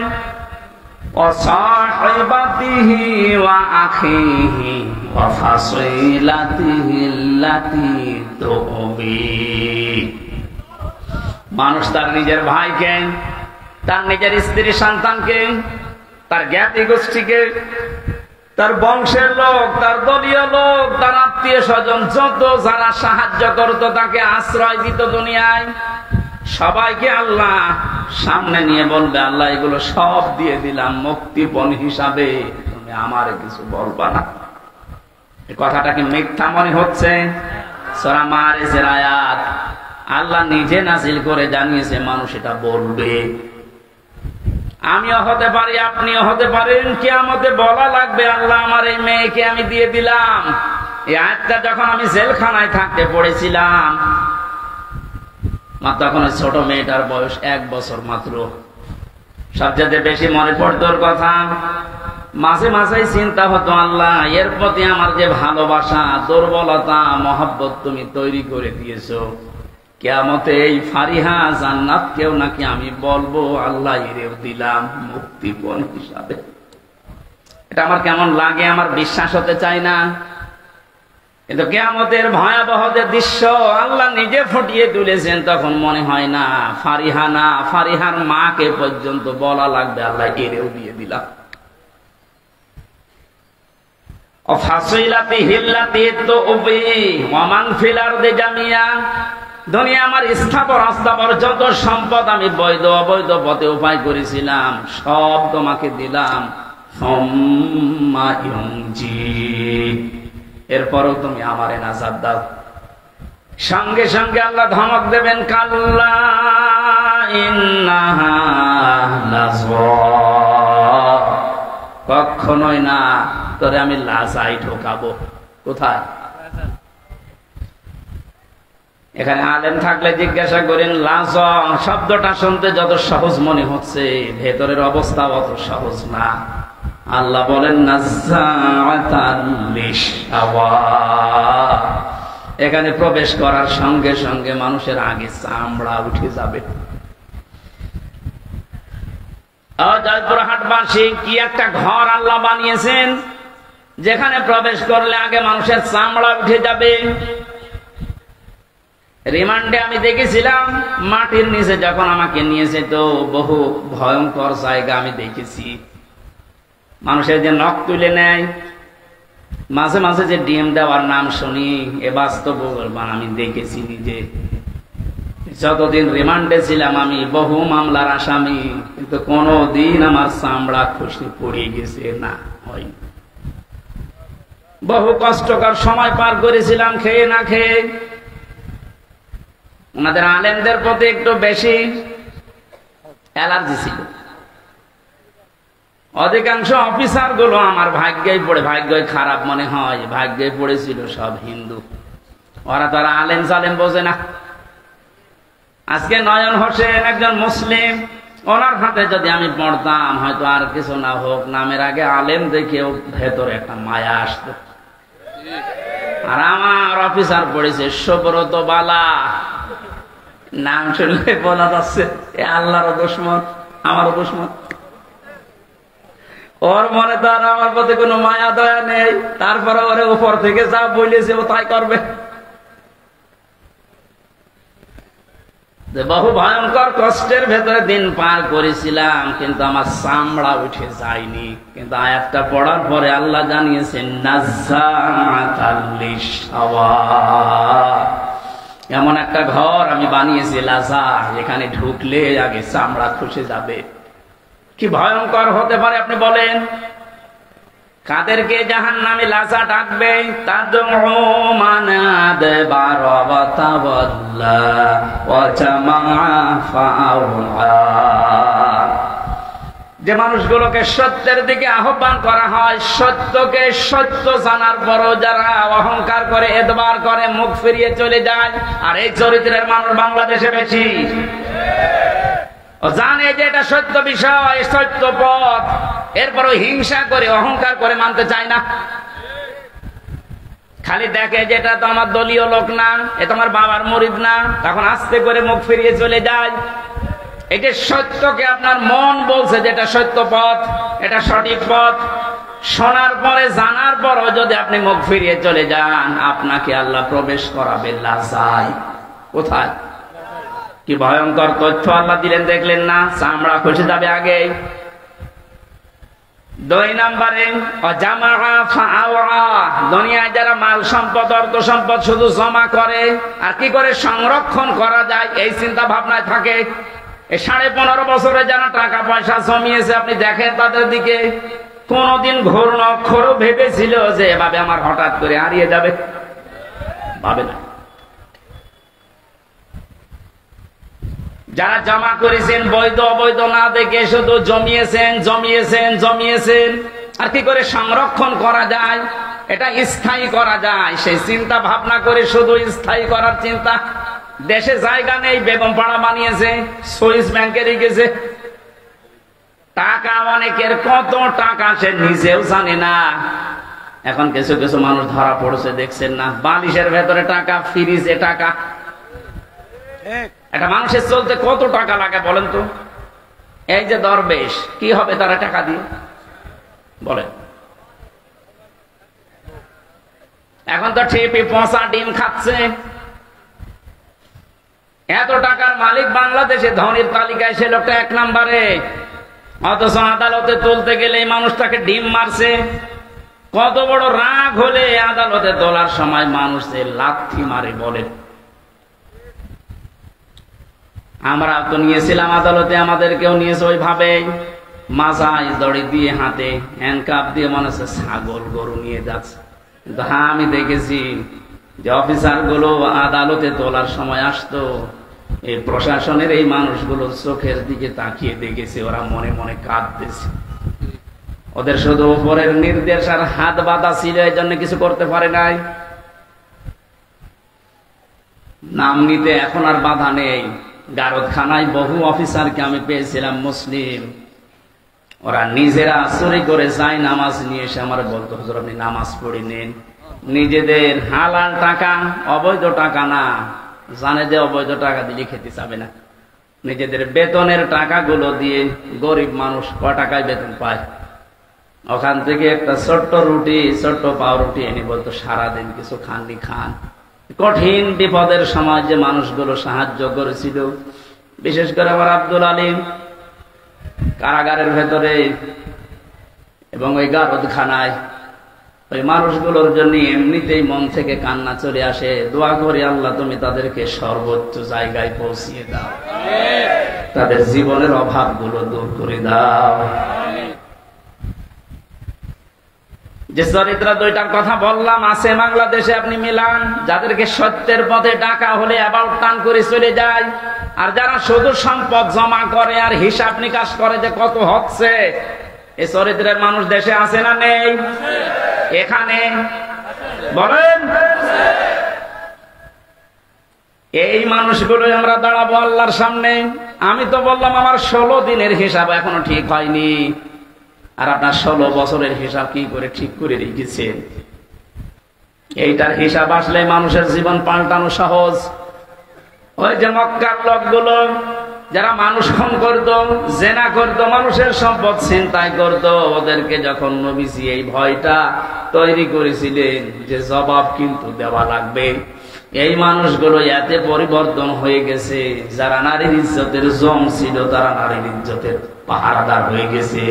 ওয়াসাহিবাতিহি ওয়া আখিহি ওয়া ফাসিলাতিহি আল্লাতী তুবি। মানুষ তার নিজের ভাইকে, তার নিজের স্ত্রী সন্তানকে, তার জ্ঞাতি গোষ্ঠীকে, তার বংশের লোক, তার দলীয় লোক, তার আত্মীয় স্বজন, যত যারা সাহায্য করত, তাকে আশ্রয় দিত দুনিয়ায়, সবাইকে আল্লাহ সামনে নিয়ে বলবে আল্লাহ এগুলো সব দিয়ে দিলাম মুক্তিপণ হিসাবে, তুমি আমারে কিছু বলবা না। এই কথাটা কি মিথ্যা মনে হচ্ছে? সূরা মারিজের আয়াত আল্লাহ নিজে নাযিল করে জানিয়েছে মানুষ এটা বলবে। আমিও হতে পারি, আপনিও হতে পারেন, কিয়ামতে বলা লাগবে আল্লাহ আমার এই মেয়েকে আমি দিয়ে দিলাম। এই আয়াতটা যখন আমি জেলখানায় থাকতে পড়েছিলাম, তখন ছোট মেয়েটার বয়স 1 বছর মাত্র। সবচেয়ে বেশি মনে পড়তো ওর কথা। মাঝে মাঝে চিন্তা হতো আল্লাহ এর প্রতি আমার যে ভালোবাসা, দুর্বলতা, মহব্বত তুমি তৈরি করে দিয়েছো, কিয়ামতে এই ফারিহা জান্নাত কেউ নাকি আমি বলবো আল্লাহ এরেও দিলাম মুক্তিপণ হিসাবে। এটা আমার কেমন লাগে, আমার বিশ্বাস হতে চায় না। কিন্তু কিয়ামতের ভয়াবহ যে দৃশ্য আল্লাহ নিজে ফুটিয়ে তুলেছেন, তখন মনে হয় না ফারিহা না, ফারিহার মাকে পর্যন্ত বলা লাগবে আল্লাহ এরেও দিয়ে দিলাম। দুনিয়া আমার স্থাবর অস্থাবর যত সম্পদ আমি বৈধ অবৈধ পথে উপায় করেছিলাম সব তোমাকে দিলাম, এরপরও তুমি আমারে নাজাত দাও। সঙ্গে সঙ্গে আল্লাহ ধমক দেবেন কাল্লা ইন্নাহা লাযা, কখনোই না, তোরে আমি লাজাই ঢোকাবো। কোথায়? এখানে আলেম থাকলে জিজ্ঞাসা করেন লাজা শব্দটা শুনতে যত সহজ মনে হচ্ছে, ভেতরের অবস্থা অত সহজ না। আল্লাহ বলেন নাযাআতান লিশাওয়া, এখানে প্রবেশ করার সঙ্গে সঙ্গে মানুষের আগে চামড়া উঠে যাবে। জয়পুরহাটবাসী কি একটা ঘর আল্লাহ বানিয়েছেন, যেখানে প্রবেশ করলে আগে মানুষের চামড়া উঠে যাবে। রিমান্ডে আমি দেখেছিলাম মাটির নিচে যখন আমাকে নিয়েছে, তো বহু ভয়ঙ্কর জায়গা আমি দেখেছি। মানুষের যে নখ তুলে নেয়, মাঝে মাঝে যে ডিম দেওয়ার নাম শুনি, এ বাস্তব আমি দেখেছি নিজে। যতদিন রিমান্ডে ছিলাম আমি বহু মামলার আসামি, কিন্তু কোনদিন আমার চামড়া খুশি পড়ে গেছে না, হয়। বহু কষ্টকর সময় পার করেছিলাম খেয়ে না খেয়ে। ওনাদের আলেমদের প্রতি একটু বেশি অ্যালার্জি ছিল। অধিকাংশ অফিসার গুলো আমার ভাগ্যই পড়ে, ভাগ্যই খারাপ মনে হয়, ভাগ্যই পড়েছিল সব হিন্দু। ওরা তো আর আলেম সালেম বোঝে না। আজকে নয়ন হোসেন একজন মুসলিম, ওনার হাতে যদি আমি পড়তাম হয়তো আর কিছু না হোক, নামের আগে আলেম দেখেও ভেতরে একটা মায়া আসতো। আর আমার অফিসার পড়েছে সুব্রত বালা, নাম শুনলে বলা যাচ্ছে আল্লাহরও দুশমন, আমারও দুশমন। ওর মনে তো আর আমার প্রতি কোনো মায়া দয়া নেই, তারপরে ওরে উপর থেকে যা বলেছে ও তাই করবে। বহু ভয়ঙ্কর কষ্টের ভেতরে দিন পার করেছিলাম, কিন্তু আমার চামড়া উঠে যায়নি। কিন্তু আয়াতটা পড়ার পরে আল্লাহ জানিয়েছেন নাযাআতান লিশাওয়া, এমন একটা ঘর আমি বানিয়েছি লাজা, এখানে ঢুকলে আগে চামড়া খসে যাবে। কি ভয়ঙ্কর হতে পারে আপনি বলেন? কাদেরকে জাহান্নামে লাজা ডাকবে? যে মানুষগুলোকে সত্যের দিকে আহ্বান করা হয়, সত্যকে সত্য জানার পরও যারা অহংকার করে, এতবার করে, মুখ ফিরিয়ে চলে যায়। আর এই চরিত্রের মানুষ বাংলাদেশে বেশি। ও জানে যে এটা সত্য বিষয়, সত্য পথ, এরপরও হিংসা করে, অহংকার করে মানতে চায় না। খালি দেখে যে এটা তো আমার দলীয় লোক না, এ তোমার বাবার মুরিদ না, তখন আস্তে করে মুখ ফিরিয়ে চলে যায়। এটা সত্যকে আপনার মন বলছে যে এটা সত্য পথ, এটা সঠিক পথ, শোনার পরে জানার পরও যদি আপনি মুখ ফিরিয়ে চলে যান, আপনাকে আল্লাহ প্রবেশ করাবে লাজায়। কোথায়? কি ভয়ঙ্কর তথ্য আল্লাহ দিলেন, দেখলেন না? চামড়া খসে যাবে আগে। 2 নম্বরে দুনিয়ায় যারা মাল সম্পদ, অর্থ সম্পদ শুধু জমা করে, আর কি করে সংরক্ষণ করা যায় এই চিন্তা ভাবনায় থাকে। এই 15.5 বছরে যারা টাকা পয়সা জমিয়েছে, আপনি দেখেন তাদের দিকে, কোনদিন ঘূর্ণ অক্ষরও ভেবেছিল যে এভাবে আমার হঠাৎ করে হারিয়ে যাবে? ভাবে না। যারা জমা করেছেন বৈধ অবৈধ না দেখে শুধু জমিয়েছেন জমিয়েছেন জমিয়েছেন, আর কি করে সংরক্ষণ করা যায়, এটা স্থায়ী করা যায়, সেই চিন্তা ভাবনা করে শুধু স্থায়ী করার চিন্তা। দেশে জায়গা নেই, বেগম পাড়া বানিয়েছে, সুইস ব্যাংকে রেখেছে টাকা। অনেকের কত টাকা সে নিজেও জানে না। এখন কিছু কিছু মানুষ ধরা পড়ছে, দেখছেন না? বালিশের ভেতরে টাকা, ফ্রিজে টাকা। একটা মানুষের চলতে কত টাকা লাগে বলেন তো? এই যে দরবেশ, কি হবে তারা টাকা দিয়ে বলেন? এখন তো ঠিপি পচা ডিম খাচ্ছে। এত টাকার মালিক বাংলাদেশে, ধনীর তালিকায় সে লোকটা 1 নম্বরে, অথচ আদালতে তুলতে গেলে এই মানুষটাকে ডিম মারছে। কত বড় রাগ হলে আদালতে তোলার সময় মানুষের লাথি মারে বলেন? আমরা তো নিয়েছিলাম আদালতে, আমাদেরকেও নিয়েছে ওইভাবে, মাজায় দড়ি দিয়ে, হাতে হ্যান্ডকাপ দিয়ে, মনে হচ্ছে ছাগল গরু নিয়ে যাচ্ছে। কিন্তু হ্যাঁ, আমি দেখেছি যে অফিসার গুলো আদালতে তোলার সময় আসতো, এই প্রশাসনের এই মানুষগুলো চোখের দিকে তাকিয়ে দেখেছে, ওরা মনে মনে কাঁদতেছে। ওদের শুধু উপরের নির্দেশ আর হাত বাঁধা ছিল, এই জন্য কিছু করতে পারে নাই। নাম নিতে এখন আর বাধা নেই। গারদখানায় বহু অফিসারকে আমি পেয়েছিলাম মুসলিম, ওরা নিজেরা চুরি করে যায় নামাজ নিয়ে এসে আমার বলতো, হুজুর আপনি নামাজ পড়ে নেন। নিজেদের হালাল টাকা, অবৈধ টাকা না, জানে যে অবৈধ টাকা দিলে খেতে চাবে না। নিজেদের বেতনের টাকাগুলো দিয়ে, গরিব মানুষ ক টাকায় বেতন পায়, ওখান থেকে একটা ছোট্ট রুটি, ছোট্ট পাউরুটি এনে বলতো সারাদিন কিছু খাননি খান। কঠিন বিপদের সময় যে মানুষগুলো সাহায্য করেছিল, বিশেষ করে আমার আব্দুল আলিম কারাগারের ভেতরে এবং ওই গারদখানায়, ওই মানুষগুলোর জন্য এমনিতেই মন থেকে কান্না চলে আসে। দোয়া করি, আল্লাহ তুমি তাদেরকে সর্বোচ্চ জায়গায় পৌঁছিয়ে দাও, তাদের জীবনের অভাবগুলো দূর করে দাও। যে চরিত্র 2টার কথা বললাম আছে বাংলাদেশে, আপনি মিলান। যাদেরকে সত্যের পথে ডাকা হলে অ্যাবাউট টান করে চলে যায়, আর যারা শুধু সম্পদ জমা করে আর হিসাব নিকাশ করে যে কত হচ্ছে, এই চরিত্রের মানুষ দেশে আছে না নেই? এখানে বলেন, এই মানুষগুলো আমরা দাঁড়াবো আল্লাহর সামনে। আমি তো বললাম আমার 16 দিনের হিসাব এখনো ঠিক হয়নি, আর আপনার 16 বছরের হিসাব কি করে ঠিক করে রেখেছেন? এইটার হিসাব আসলে মানুষের জীবন পাল্টানো সহজ। ওই যে মক্কার লোকগুলো যারা মানুষ খুন করত, জেনা করত, মানুষের সম্পদ ছিনতাই করত, ওদেরকে যখন নবীজি এই ভয়টা তৈরি করেছিলেন যে জবাব কিন্তু দেওয়া লাগবে, এই মানুষগুলো এতে পরিবর্তন হয়ে গেছে, যারা নারীর ইজ্জতের জম ছিল তারা নারীর ইজ্জতের পাহারাদার হয়ে গেছে।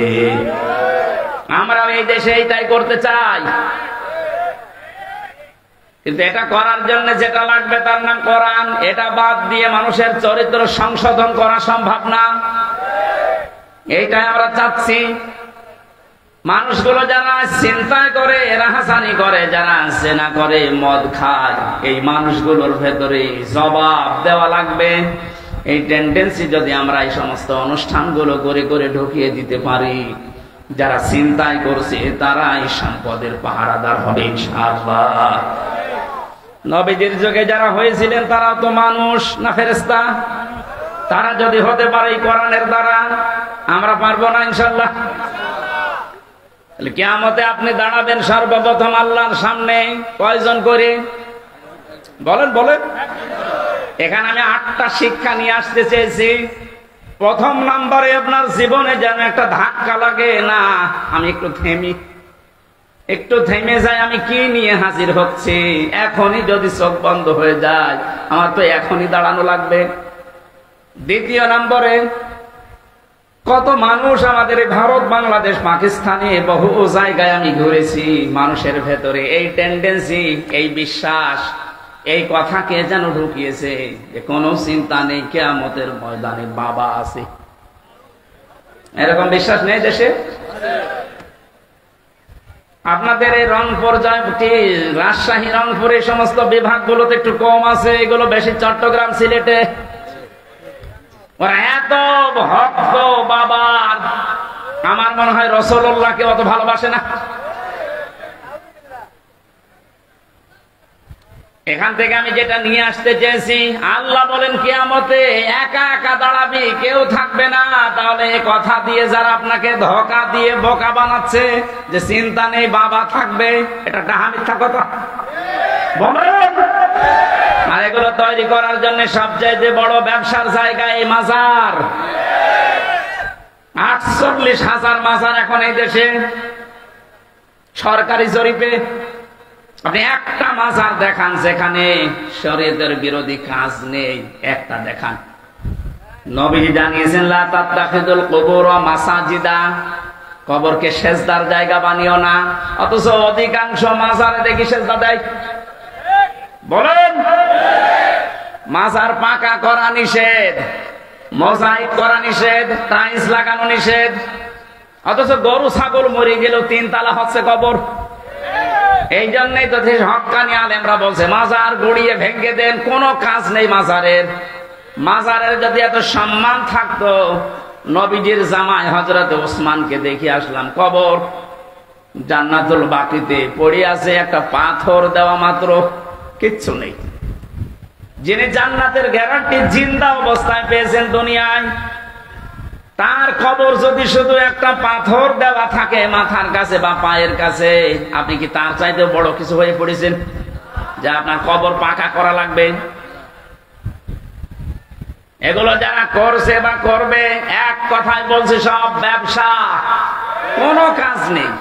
আমরা এই দেশে এইটাই করতে চাই। কিন্তু এটা করার জন্য যেটা লাগবে তার নাম কোরআন। এটা বাদ দিয়ে মানুষের চরিত্র সংশোধন করা সম্ভব না। এইটাই আমরা চাচ্ছি। মানুষগুলো যারা চিন্তা করে, রাহাজানি করে, যারা জেনা করে, মদ খায়, এই মানুষগুলোর ভেতরে জবাব দেওয়া লাগবে। এই টেন্ডেন্সি যদি আমরা এই সমস্ত অনুষ্ঠানগুলো করে করে ঢুকিয়ে দিতে পারি, যারা চিন্তাই করছে তারাই সম্পদের পাহারাদার হবে ইনশাআল্লাহ। নবীজির যুগে যারা হয়েছিলেন তারাও তো মানুষ না ফেরেশতা? তারা যদি হতে পারে এই কোরআনের দ্বারা, আমরা পারবো না ইনশাআল্লাহ? কিয়ামতে আপনি দাঁড়াবেন সর্বপ্রথম আল্লাহর সামনে কয়জন করে বলেন বলেন? এখানে আমি 8টা শিক্ষা নিয়ে আসতে চেয়েছি। প্রথম নম্বরে আপনার জীবনে যেন একটা ধাক্কা লাগে না, আমি একটু থেমে যাই, আমি কি নিয়ে হাজির হচ্ছি। এখনই যদি চোখ বন্ধ হয়ে যায়, আমার তো এখনই দাঁড়ানো লাগবে। দ্বিতীয় নম্বরে, কত মানুষ আমাদের এই ভারত, বাংলাদেশ, পাকিস্তানে বহু জায়গায় আমি ঘুরেছি, মানুষের ভেতরে এই টেন্ডেন্সি, এই বিশ্বাস, এই কথাকে যেন ঢুকিয়েছে যে কোনো চিন্তা নেই, কিয়ামতের ময়দানে বাবা আছে। এরকম বিশ্বাস নেই দেশে? আপনাদের এই রংপুর, রাজশাহী, রংপুর এই সমস্ত বিভাগগুলোতে একটু কম আছে, এগুলো বেশি চট্টগ্রাম, সিলেটে। ওরা এত ভক্ত বাবার, আমার মনে হয় রাসূলুল্লাহকে অত ভালোবাসে না। এখান থেকে আমি যেটা নিয়ে আসতে চেয়েছি, আল্লাহ বলেন কিয়ামতে একা একা দাঁড়াবি, কেউ থাকবে না। তাহলে এই কথা দিয়ে যারা আপনাকে ধোঁকা দিয়ে বোকা বানাচ্ছে যে চিন্তা নেই বাবা থাকবে, এটা ডাহা মিথ্যা কথা বলেন। আর এগুলো তৈরি করার জন্য সবচাইতে বড় ব্যবসার জায়গা এই মাজার। 48,000 মাজার এখন এই দেশে সরকারি জরিপে। আপনি একটা মাজার দেখান যেখানে শরীয়তের বিরোধী কাজ নেই, একটা দেখান। নবী জানিয়েছেন লা তাত্তাখিদুল কুবুর মাসাজিদা, কবরকে সেজদার জায়গা বানিও না। অথচ অধিকাংশ মাজারে দেখি সেজদা দেয়। বলেন, মাজার পাকা করা নিষেধ, মোজাইক করা নিষেধ, টাইলস লাগানো নিষেধ। অথচ গরু ছাগল মরে গেল 3 তালা হচ্ছে কবর। এই জন্যই তো হক্কানি আলেমরা বলছে মাজার গড়িয়ে ভেঙে দেন, কোনো কাজ নেই মাজারের। মাজারের যদি এত সম্মান থাকতো, নবীজির জামাই হযরত ওসমানকে দেখে আসলাম, কবর জান্নাতুল বাকিতে পড়ে আছে, একটা পাথর দেওয়া মাত্র, কিচ্ছু নেই। যিনি জান্নাতের গ্যারান্টি জিন্দা অবস্থায় পেয়েছেন দুনিয়ায়, তার কবর যদি শুধু একটা পাথর দেওয়া থাকে মাথার কাছে বা পায়ের কাছে, আপনি কি তার চাইতে বড় কিছু হয়ে পড়েছেন যে আপনার কবর পাকা করা লাগবে? এগুলো যারা করছে বা করবে, এক কথায় বলছে সব ব্যবসা, কোনো কাজ নেই।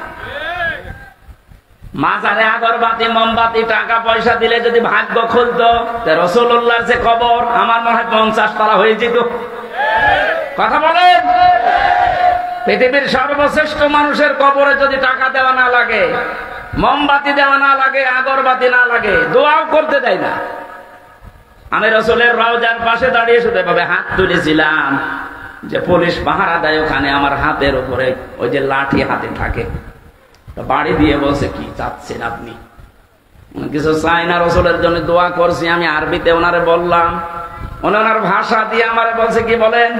মাজারে আগরবাতি, মোমবাতি, টাকা পয়সা দিলে যদি ভাগ্য খুলতো, রাসূলুল্লাহর যে কবর আমার মনে হয় 50 তলা হয়ে যেত। কথা বলেন, পৃথিবীর সর্বশ্রেষ্ঠ মানুষের কবরে যদি টাকা দেওয়া না লাগে, মোমবাতি দেওয়া না লাগে, আগরবাতি না লাগে, দোয়াও করতে দেয় না। আমি রাসূলের রওজার পাশে দাঁড়িয়ে শুধু এভাবে হাত তুলেছিলাম যে পুলিশ পাহারা দেয় ওখানে, আমার হাতের উপরে ওই যে লাঠি হাতে থাকে, বাড়ি দিয়ে বলছে কি চাচ্ছেন আপনি? কিছু চাই না, রাসূলের জন্য দোয়া করছি। আমি আরবিতে ওনারে বললাম, ওনার ভাষা দিয়ে আমারে বলছে কি বলেন,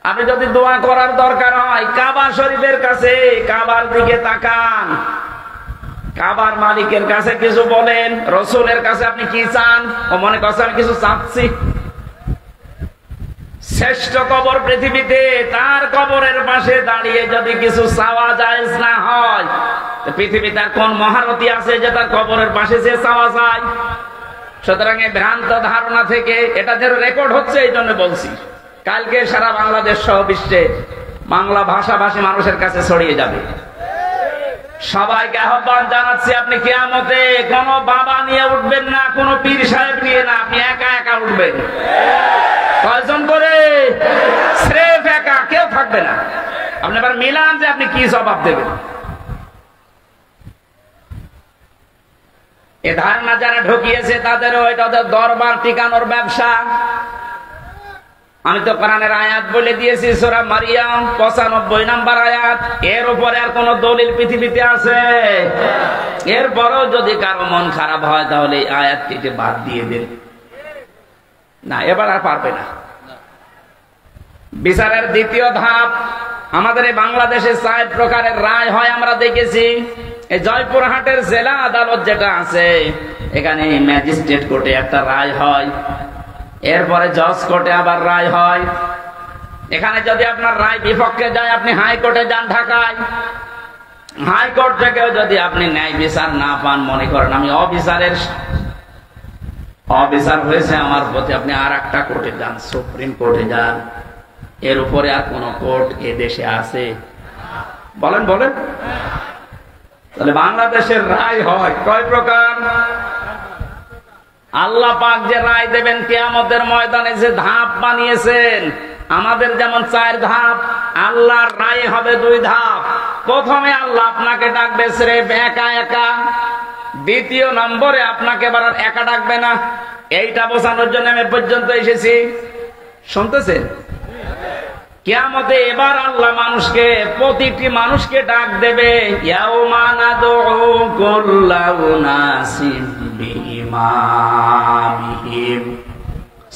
আপনি যদি দোয়া করার দরকার হয় কাবা শরীফের কাছে, কাবার দিকে তাকান, কাবার মালিকের কাছে কিছু বলেন। রাসূলের কাছে আপনি কি চান? ও মনে করছে আমি কিছু চাচ্ছি। শ্রেষ্ঠ কবর পৃথিবীতে, তার কবরের পাশে দাঁড়িয়ে যদি কিছু চাওয়া জায়েজ না হয়, পৃথিবীতে আর কোন মহারথী আছে যে তার কবরের পাশে যে চাওয়া যায়? সুতরাং এই ভ্রান্ত ধারণা থেকে, এটা যেন রেকর্ড হচ্ছে এই জন্য বলছি, কালকে সারা বাংলাদেশ সহ বিশ্বে বাংলা ভাষাভাষী মানুষের কাছে ছড়িয়ে যাবে। সবাইকে আহ্বান জানাচ্ছি, আপনি কিয়ামতে কোন বাবা নিয়ে উঠবেন না, কোন পীর সাহেব নিয়ে না, আপনি একা একা উঠবেন। কয়জন করে? স্রেফ একা, কেউ থাকবে না। আপনি আবার মিলান যে আপনি কি জবাব দেবেন। এ ধারণা যারা ঢুকিয়েছে তাদেরও এটা ওদের দরবার টিকানোর ব্যবসা। আমি তো কোরআনের আয়াত বলে দিয়েছি, সূরা মারিয়াম 95 নম্বর আয়াত। এর উপরে আর কোন দলিল পৃথিবীতে আছে? এরপরও যদি কারো মন খারাপ হয় তাহলে এই আয়াতটিকে বাদ দিয়ে দেন। না, এবার আর পারবে না। বিচারের দ্বিতীয় ধাপ, আমাদের এই বাংলাদেশে 4 প্রকারের রায় হয় আমরা দেখেছি। এই জয়পুরহাটের জেলা আদালত যেটা আছে, এখানে ম্যাজিস্ট্রেট কোর্টে একটা রায় হয়, এরপরে জজ কোর্টে আবার রায় হয়। এখানে যদি আপনার রায় বিপক্ষে যায়, আপনি হাইকোর্টে যান ঢাকায়। হাইকোর্ট থেকেও যদি আপনি ন্যায় বিচার না পান, মনে করেন আমি অবিচার হয়েছে আমার প্রতি, আপনি আর একটা কোর্টে যান, সুপ্রিম কোর্টে যান। এর উপরে আর কোন কোর্ট এ দেশে আছে? বলেন বলেন। তাহলে বাংলাদেশের রায় হয় কয় প্রকার? আল্লাহ পাক যে রায় দেবেন কিয়ামতের ময়দানে, যে ধাপ বানিয়েছেন, আমাদের যেমন 4 ধাপ, আল্লাহর রায় হবে 2 ধাপ। প্রথমে আল্লাহ আপনাকে ডাকবে স্রেফ একা একা, দ্বিতীয় নম্বরে আপনাকে এবার একা ডাকবে না। এইটা বোঝানোর জন্য আমি পর্যন্ত এসেছি। শুনতেছেন? কিয়ামতে এবার আল্লাহ মানুষকে, প্রতিটি মানুষকে ডাক দেবে, ইয়াউমা নাদউ কুল্লা উনাসিন বিইমামিহিম।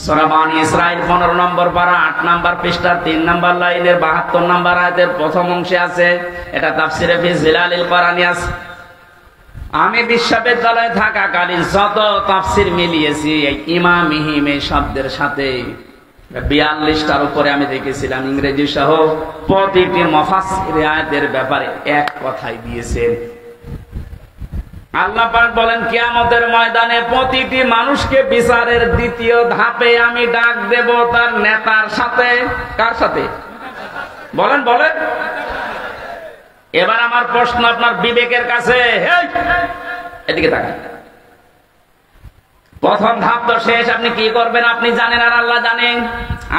সূরা বানী ইসরাঈল 15 নম্বর পারা 8 নম্বর পৃষ্ঠার 3 নম্বর লাইনের 72 নম্বর আয়াতের প্রথম অংশে আছে। এটা তাফসিরে ফি জিলালিল কোরআনি আছে। আমি বিশ্ববিদ্যালয়ে থাকাকালীন যত তাফসির মিলিয়েছি, এই ইমামিহিম এই শব্দের সাথে 42টার উপরে আমি দেখেছিলাম ইংরেজি সহ। প্রতিটি মুফাসসির আয়াতের ব্যাপারে এক কথাই দিয়েছেন। আল্লাহ পাক বলেন কিয়ামতের ময়দানে প্রতিটি মানুষকে বিচারের দ্বিতীয় ধাপে আমি ডাক দেব তার নেতার সাথে। কার সাথে? বলেন বলেন। এবার আমার প্রশ্ন আপনার বিবেকের কাছে, এদিকে তাকান। প্রথম ধাপ তো শেষ, আপনি কি করবেন আপনি জানেন আর আল্লাহ জানেন।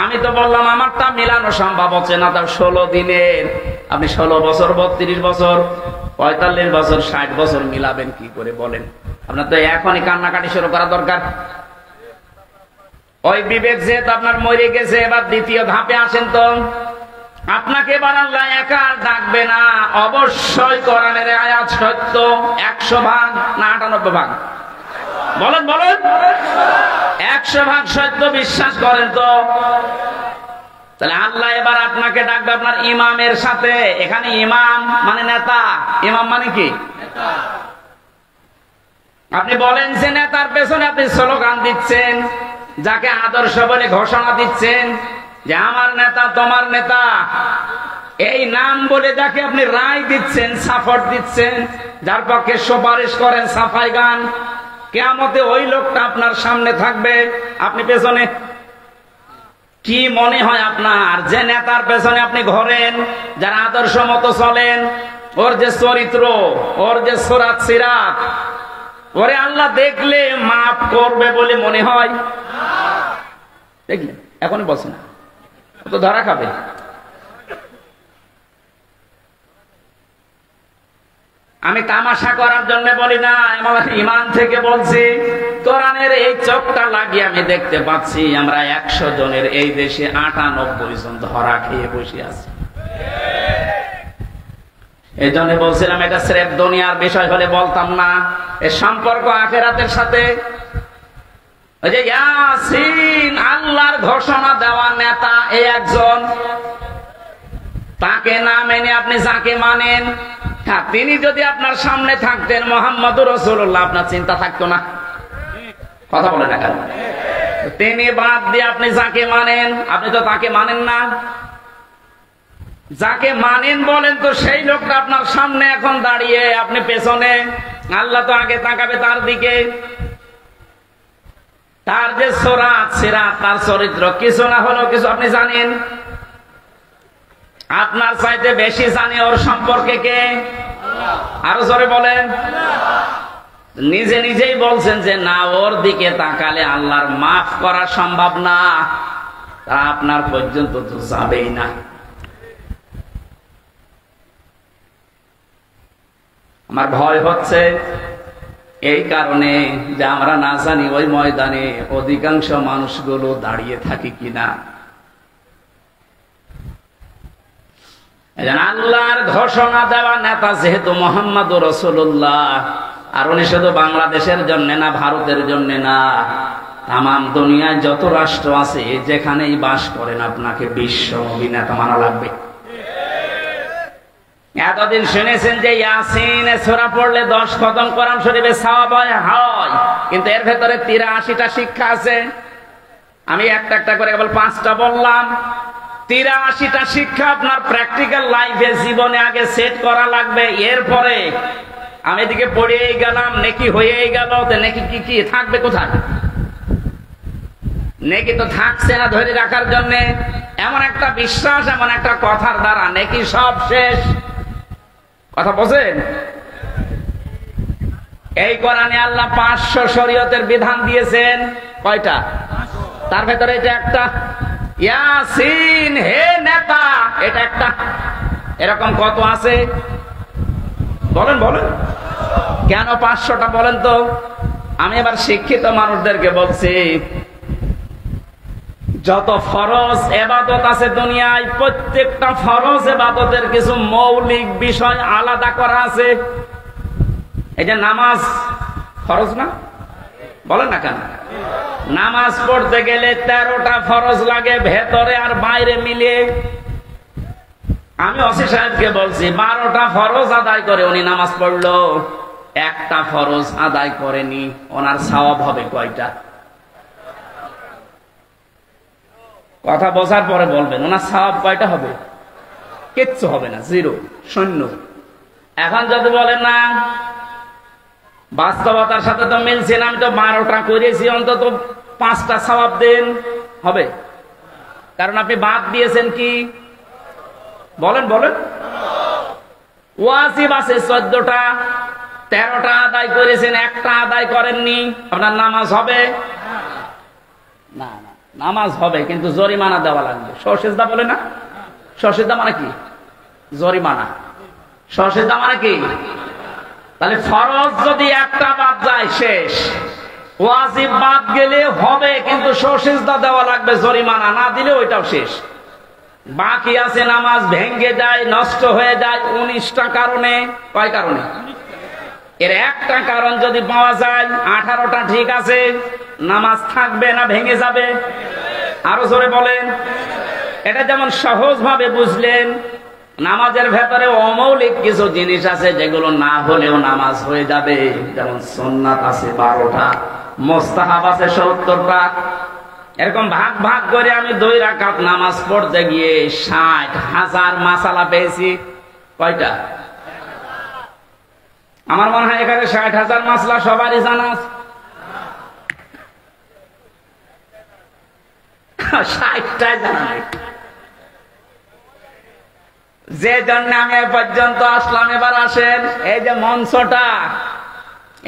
আমি তো বললাম আমারটা মিলানো সম্ভব হচ্ছে না। তার 16 দিনের আপনি 16 বছর, 32 বছর, 45 বছর, 60 বছর মিলাবেন কি করে বলেন? আপনার তো এখনই কান্নাকাটি শুরু করা দরকার। ওই বিবেক যেহেতু আপনার মরে গেছে, এবার দ্বিতীয় ধাপে আসেন তো। আপনাকে এবার আল্লাহ একা ডাকবে না। অবশ্যই কোরআনের আয়াত সত্য। 100 ভাগ না 98 ভাগ? বলেন বলেন। 100 ভাগ সত্য বিশ্বাস করেন তো? তাহলে আল্লাহ এবার আপনাকে ডাকবে আপনার ইমামের সাথে। এখানে ইমাম মানে নেতা, ইমাম মানে কি? আপনি বলেন যে নেতার পেছনে আপনি স্লোগান দিচ্ছেন, যাকে আদর্শ বলে ঘোষণা দিচ্ছেন যে আমার নেতা তোমার নেতা, এই নাম বলে যাকে আপনি রায় দিচ্ছেন, সাপোর্ট দিচ্ছেন, যার পক্ষে সুপারিশ করেন, সাফাই গান, কিয়ামতে ওই লোকটা আপনার সামনে থাকবে, আপনি পেছনে। কি মনে হয় আপনার যে নেতার পেছনে আপনি ঘোরেন, যার আদর্শ মতো চলেন, ওর যে চরিত্র, ওর যে সুরাত সিরাত, ওরে আল্লাহ দেখলে মাফ করবে বলে মনে হয়? দেখলেন, এখনই বলছে না, তো ধরা খাবে। আমি তামাশা করার জন্য বলি না, আমার ইমান থেকে বলছি। কোরআনের এই চোখটা লাগিয়ে আমি দেখতে পাচ্ছি আমরা 100 জনের এই দেশে 98 জন ধরা খেয়ে বসে আছি। এই জন্য বলছিলাম এটা স্রেফ দুনিয়ার বিষয় হলে বলতাম না, এর সম্পর্ক আখিরাতের সাথে। ওই যে ইয়াসিন, আল্লাহর ঘোষণা দেওয়া নেতা এই একজন, তাকে না মেনে আপনি যাকে মানেন, তিনি যদি আপনার সামনে থাকতেন মুহাম্মদুর রাসূলুল্লাহ, আপনার চিন্তা থাকতো না? কথা বলে না কেন? তিনি বাদ দিয়ে আপনি যাকে মানেন, আপনি তো তাকে মানেন না। যাকে মানেন বলেন তো সেই লোকটা আপনার সামনে এখন দাঁড়িয়ে, আপনি পেছনে। আল্লাহ তো আগে তাকাবে তার দিকে। তার যে সুরাত সিরাত, তার চরিত্র কিছু না হলেও কিছু আপনি জানেন। আপনার চাইতে বেশি জানে ওর সম্পর্কে কে? আরো জোরে বলেন। নিজে নিজেই বলছেন যে না, ওর দিকে তাকালে আল্লাহর মাফ করা সম্ভব না, তা আপনার পর্যন্ত তো যাবেই না। আমার ভয় হচ্ছে এই কারণে যে আমরা না জানি ওই ময়দানে অধিকাংশ মানুষগুলো দাঁড়িয়ে থাকে কিনা। আল্লাহর ঘোষণা দেওয়া নেতা যেহেতু মুহাম্মদুর রাসূলুল্লাহ, আর উনি শুধু বাংলাদেশের জন্য না, ভারতের জন্য না, তামাম দুনিয়ায় যত রাষ্ট্র আছে যেখানেই বাস করেন আপনাকে বিশ্ব নবী নেতা মানা লাগবে। এতদিন শুনেছেন যে ইয়াসিন সূরা পড়লে 10 খতম কোরআন শরীফে সওয়াব হয়, কিন্তু এর ভেতরে 83টা শিক্ষা আছে। আমি একটা একটা করে কেবল 5টা বললাম। 83টা শিক্ষা আপনার প্র্যাকটিক্যাল লাইফে জীবনে আগে সেট করা লাগবে। এরপরে আমি এদিকে পড়েই গেলাম, নেকি হয়েই গেল, তো নেকি কি কি থাকবে কোথায়? নেকি তো থাকছে না ধরে রাখার জন্য। এমন একটা বিশ্বাস, এমন একটা কথার দ্বারা নেকি সব শেষ। কথা বলেন? এই কোরআনে আল্লাহ 500 শরীয়তের বিধান দিয়েছেন। কয়টা? তার ভেতরে এটা একটা। ইয়াসিন হে নেতা, এটা একটা। এরকম কত আছে বলেন বলেন? কেন 500টা বলেন তো? আমি এবার শিক্ষিত মানুষদেরকে বলছি, যত ফরজ ইবাদত আছে দুনিয়ায়, প্রত্যেকটা ফরজ ইবাদতের কিছু মৌলিক বিষয় আলাদা করা আছে। এই যে নামাজ ফরজ না, বলেন না কেন? নামাজ পড়তে গেলে 13টা ফরজ লাগে, ভেতরে আর বাইরে মিলিয়ে। আমি ওসি সাহেবকে বলছি 12টা ফরজ আদায় করে উনি নামাজ পড়লো, একটা ফরজ আদায় করেনি, ওনার সওয়াব হবে কয়টা? কথা বোঝার পরে বলবেন ওনার সওয়াব কয়টা হবে? কিচ্ছু হবে না, 0, শূন্য। এখন যদি বলেন না বাস্তবতার সাথে তো মিলছে না, আমি তো 12টা করেছি, অন্তত 5টা সওয়াব দেন, হবে? কারণ আপনি বাদ দিয়েছেন কি বলেন বলেন? ওয়াজিব আছে 14টা, 13টা আদায় করেছেন, একটা আদায় করেননি, আপনার নামাজ হবে না? না, নামাজ হবে, কিন্তু জরিমানা দেওয়া লাগবে। সরসিজদা বলে না? সরসিজদা মানে কি? জরিমানা। সরসিজদা মানে কি? তাহলে ফরজ যদি একটা বাদ যায় শেষ, ওয়াজিব বাদ গেলে হবে, কিন্তু সরসিজদা দেওয়া লাগবে, জরিমানা না দিলে ওইটাও শেষ। বাকি আছে নামাজ ভেঙ্গে যায়, নষ্ট হয়ে যায় 19টা কারণে। কয় কারণে? এর একটা কারণ যদি পাওয়া যায়, 18টা ঠিক আছে, নামাজ থাকবে না ভেঙে যাবে? আরো জোরে বলেন। এটা যেমন সহজ ভাবে বুঝলেন, নামাজের ভেতরে অমৌলিক কিছু জিনিস আছে যেগুলো না হলেও নামাজ হয়ে যাবে। যেমন সুন্নাত আছে 12টা, মুস্তাহাব আছে 70টা। এরকম ভাগ ভাগ করে আমি 2 রাকাত নামাজ পড়তে গিয়ে 60,000 মাসালা পেয়েছি। কয়টা? আমার মনে হয় এখানে 60,000 মাসলা সবারই জানা আছে। 60টাই জানা নেই। যে জন্য আমি এ পর্যন্ত আসলাম, এবার আসেন এই যে মঞ্চটা,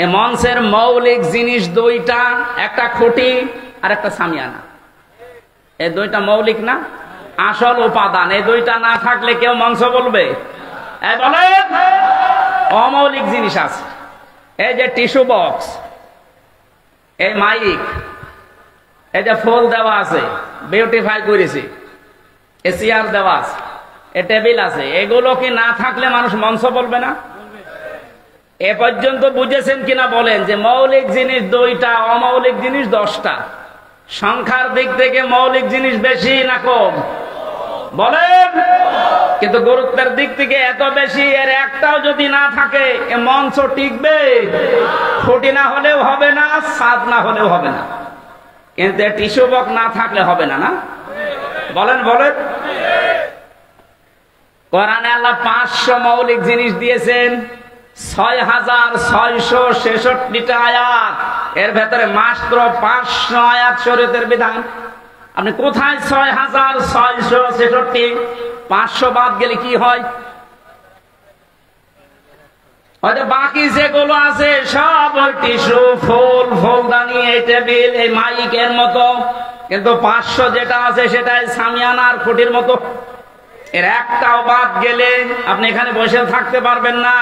এই মঞ্চের মৌলিক জিনিস 2টা, একটা খুঁটি আর একটা সামিয়ানা। এই 2টা মৌলিক না, আসল উপাদান। এই 2টা না থাকলে কেউ মঞ্চ বলবে? এই বলেন। অমৌলিক জিনিস আছে, এই যে টিস্যু বক্স, এই মাইক, এই যে ফুল দেওয়া আছে, বিউটিফাই করেছি, এই চেয়ার দেওয়া আছে, এই টেবিল আছে। এগুলো কি না থাকলে মানুষ মঞ্চ বলবে না? এ পর্যন্ত বুঝেছেন কিনা বলেন? যে মৌলিক জিনিস 2টা, অমৌলিক জিনিস 10টা। সংখ্যার দিক থেকে মৌলিক জিনিস বেশি না কম বলেন? কিন্তু গুরুত্বের দিক থেকে এত বেশি, এর একটাও যদি না থাকে এ মঞ্চ টিকবে? খুঁটি না হলেও হবে না, ছাদ না হলেও হবে না, কিন্তু টিস্যু বক্স না থাকলে হবে না। না বলেন বলেন? কোরআনে আল্লাহ 500 মৌলিক জিনিস দিয়েছেন, 6,666টা আয়াত। এর ভেতরে মাত্র 500 আয়াত শরীয়তের বিধান। আপনি কোথায় 6,666? 500 বাদ গেলে কি হয়? হয়তো বাকি যেগুলো আছে সব ওই টিস্যু, ফুল, ফুলদানি, এই টেবিল, এই মাইকের মতো, কিন্তু 500 যেটা আছে সেটাই সামিয়ানা আর খুঁটির মতো। এর একটাও বাদ গেলে আপনি এখানে বসে থাকতে পারবেন না।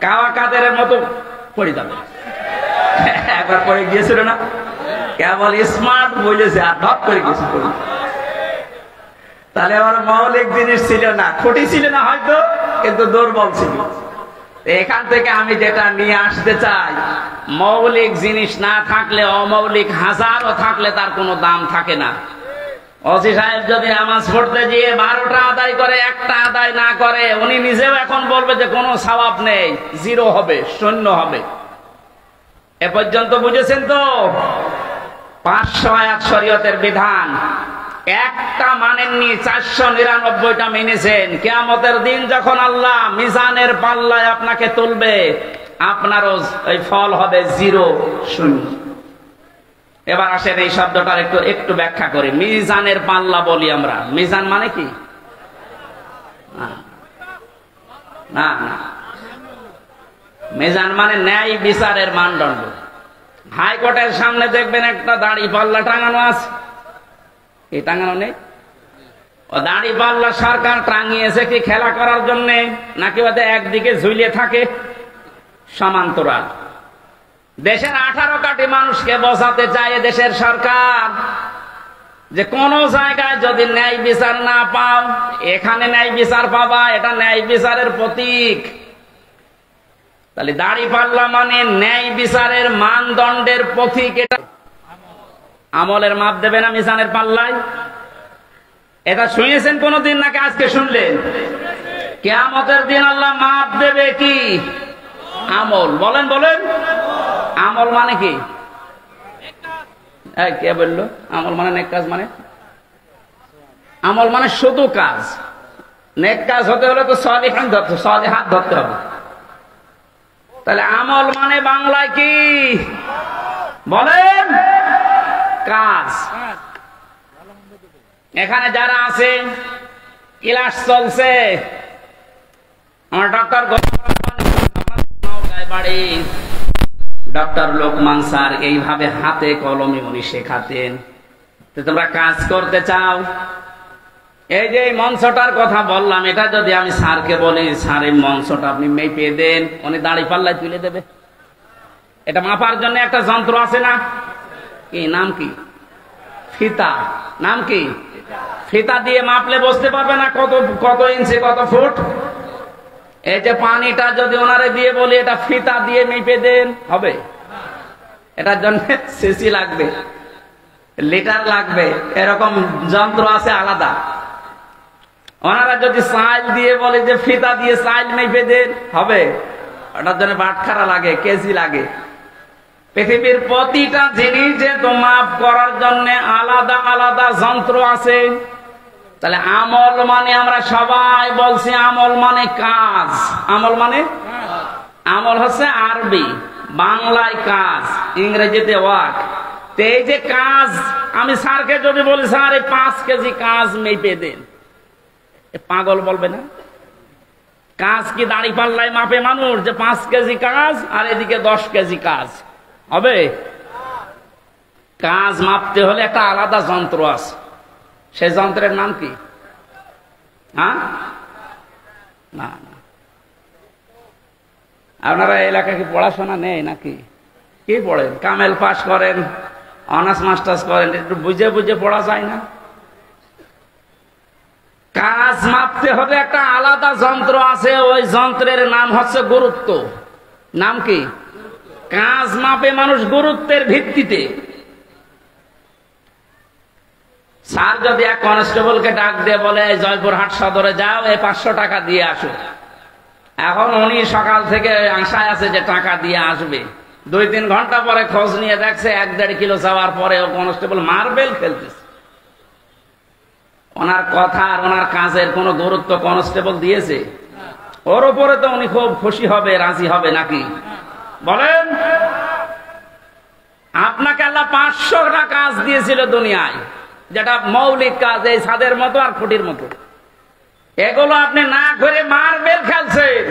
কাওয়া কাদের মতো পড়ে যাবে। একবার পড়ে গিয়েছিল না, কেবল স্মার্ট বলেছে আর ঢপ করে গেছে পড়ে। তাহলে আমার মৌলিক জিনিস ছিল না, খুঁটি ছিল না হয়তো, কিন্তু দুর্বল ছিল। এখান থেকে আমি যেটা নিয়ে আসতে চাই, মৌলিক জিনিস না থাকলে অমৌলিক হাজারও থাকলে তার কোনো দাম থাকে না। ওসি সাহেব যদি নামাজ পড়তে গিয়ে 12টা আদায় করে, একটা আদায় না করে, উনি নিজেও এখন বলবে যে কোনো সওয়াব নেই, জিরো হবে, শূন্য হবে। এ পর্যন্ত বুঝেছেন তো? 500 আয়াত শরীয়তের বিধান, একটা মানেননি, 499টা মেনেছেন। কিয়ামতের দিন যখন আল্লাহ মিজানের পাল্লায় আপনাকে তুলবে, আপনারও ওই ফল হবে জিরো, শূন্য। এবার আসেন এই শব্দটার একটু ব্যাখ্যা করি। মিজানের পাল্লা বলি আমরা, মিজান মানে কি? না না, মিজান মানে ন্যায় বিচারের মানদণ্ড। হাইকোর্টের সামনে দেখবেন একটা দাড়ি পাল্লা টাঙানো আছে, এই টাঙানো নেই? ও দাড়ি পাল্লা সরকার টাঙিয়েছে কি খেলা করার জন্য, নাকি ওদের একদিকে ঝুলিয়ে থাকে সমান্তরাল? দেশের 18 কোটি মানুষকে বোঝাতে চায় দেশের সরকার যে কোন জায়গায় যদি ন্যায় বিচার না পাও, এখানে ন্যায় বিচার পাবা, এটা ন্যায় বিচারের প্রতীক। তাহলে দাড়ি পাল্লা মানে ন্যায় বিচারের মানদণ্ডের প্রতীক। এটা আমলের মাপ দেবে না মিজানের পাল্লায়? এটা শুনেছেন কোনদিন নাকি আজকে শুনলেন? কিয়ামতের দিন আল্লাহ মাপ দেবে কি? আমল। বলেন বলেন, আমল মানে কি? কে বললো আমল মানে নেক কাজ? মানে আমল মানে শুধু কাজ। নেক কাজ হতে হলে তো সালিহান ধরতে, সালিহাত ধরতে হবে। তাহলে আমল মানে বাংলায় কি বলেন? কাজ। এখানে যারা আছে, ক্লাস চলছে, আমার ডক্টর লোকমান স্যার এইভাবে হাতে কলমে উনি শেখাতেন। তোমরা কাজ করতে চাও, এই যে এই মঞ্চটার কথা বললাম, এটা যদি আমি স্যারকে বলি, স্যার এই মঞ্চটা আপনি মেপে দেন, উনি দাড়ি পাল্লায় তুলে দেবে। এটা মাপার জন্য একটা যন্ত্র আছে না? কি নাম? কি ফিতা। নাম কি? ফিতা দিয়ে মাপলে বুঝতে পারবে না কত ইঞ্চি, কত ফুট। এই যে পানিটা যদি ওনারে দিয়ে বলি এটা ফিতা দিয়ে মেপে দেন, হবে? এটার জন্য সিসি লাগবে, লিটার লাগবে, এরকম যন্ত্র আছে আলাদা। ওনারা যদি সাইল দিয়ে বলে যে ফিতা দিয়ে সাইল মেপে দেন, হবে? ওটার জন্য বাটখারা লাগে, কেজি লাগে। পৃথিবীর প্রতিটা জিনিস যে তো মাপ করার জন্য আলাদা আলাদা যন্ত্র আছে। তাহলে আমল মানে আমরা সবাই বলছি আমল মানে কাজ। আমল মানে আমল হচ্ছে আরবি, বাংলায় কাজ, ইংরেজিতে ওয়ার্ক। এই যে কাজ, আমি স্যারকে যদি বলি স্যার এই 5 কেজি কাজ মেপে দেন, পাগল বলবে না? কাজ কি দাড়ি পাল্লায় মাপে মানুষ যে 5 কেজি কাজ আর এদিকে 10 কেজি কাজ? হবে? কাজ মাপতে হলে একটা আলাদা যন্ত্র আছে। সেই যন্ত্রের নাম কি? হ্যাঁ, না না, আপনারা এলাকায় কি পড়াশোনা নেই নাকি? কি পড়েন? কামেল পাস করেন, অনার্স মাস্টার্স করেন, একটু বুঝে বুঝে পড়া যায় না? কাজ মাপতে হলে একটা আলাদা যন্ত্র আছে, ওই যন্ত্রের নাম হচ্ছে গুরুত্ব। নাম কি? কাজ মাপে মানুষ গুরুত্বের ভিত্তিতে। স্যার যদি এক কনস্টেবলকে ডাক দিয়ে বলে জয়পুরহাট সদরে যাও, এই 500 টাকা দিয়ে আসো, এখন উনি সকাল থেকে আশায় আছে যে টাকা দিয়ে আসবে। 2-3 ঘন্টা পরে খোঁজ নিয়ে দেখছে 1-1.5 কিলো যাওয়ার পরে ও কনস্টেবল মার্বেল খেলতেছে। ওনার কথা আর ওনার কাজের কোনো গুরুত্ব কনস্টেবল দিয়েছে? ওর উপরে তো উনি খুব খুশি হবে, রাজি হবে নাকি? বলেন। আপনাকে আল্লাহ 500টা কাজ দিয়েছিল দুনিয়ায়, যেটা মৌলিক কাজ, এই ছাদের মতো আর খুঁটির মতো। এগুলো আপনি না করে মার্বেল খেলছেন।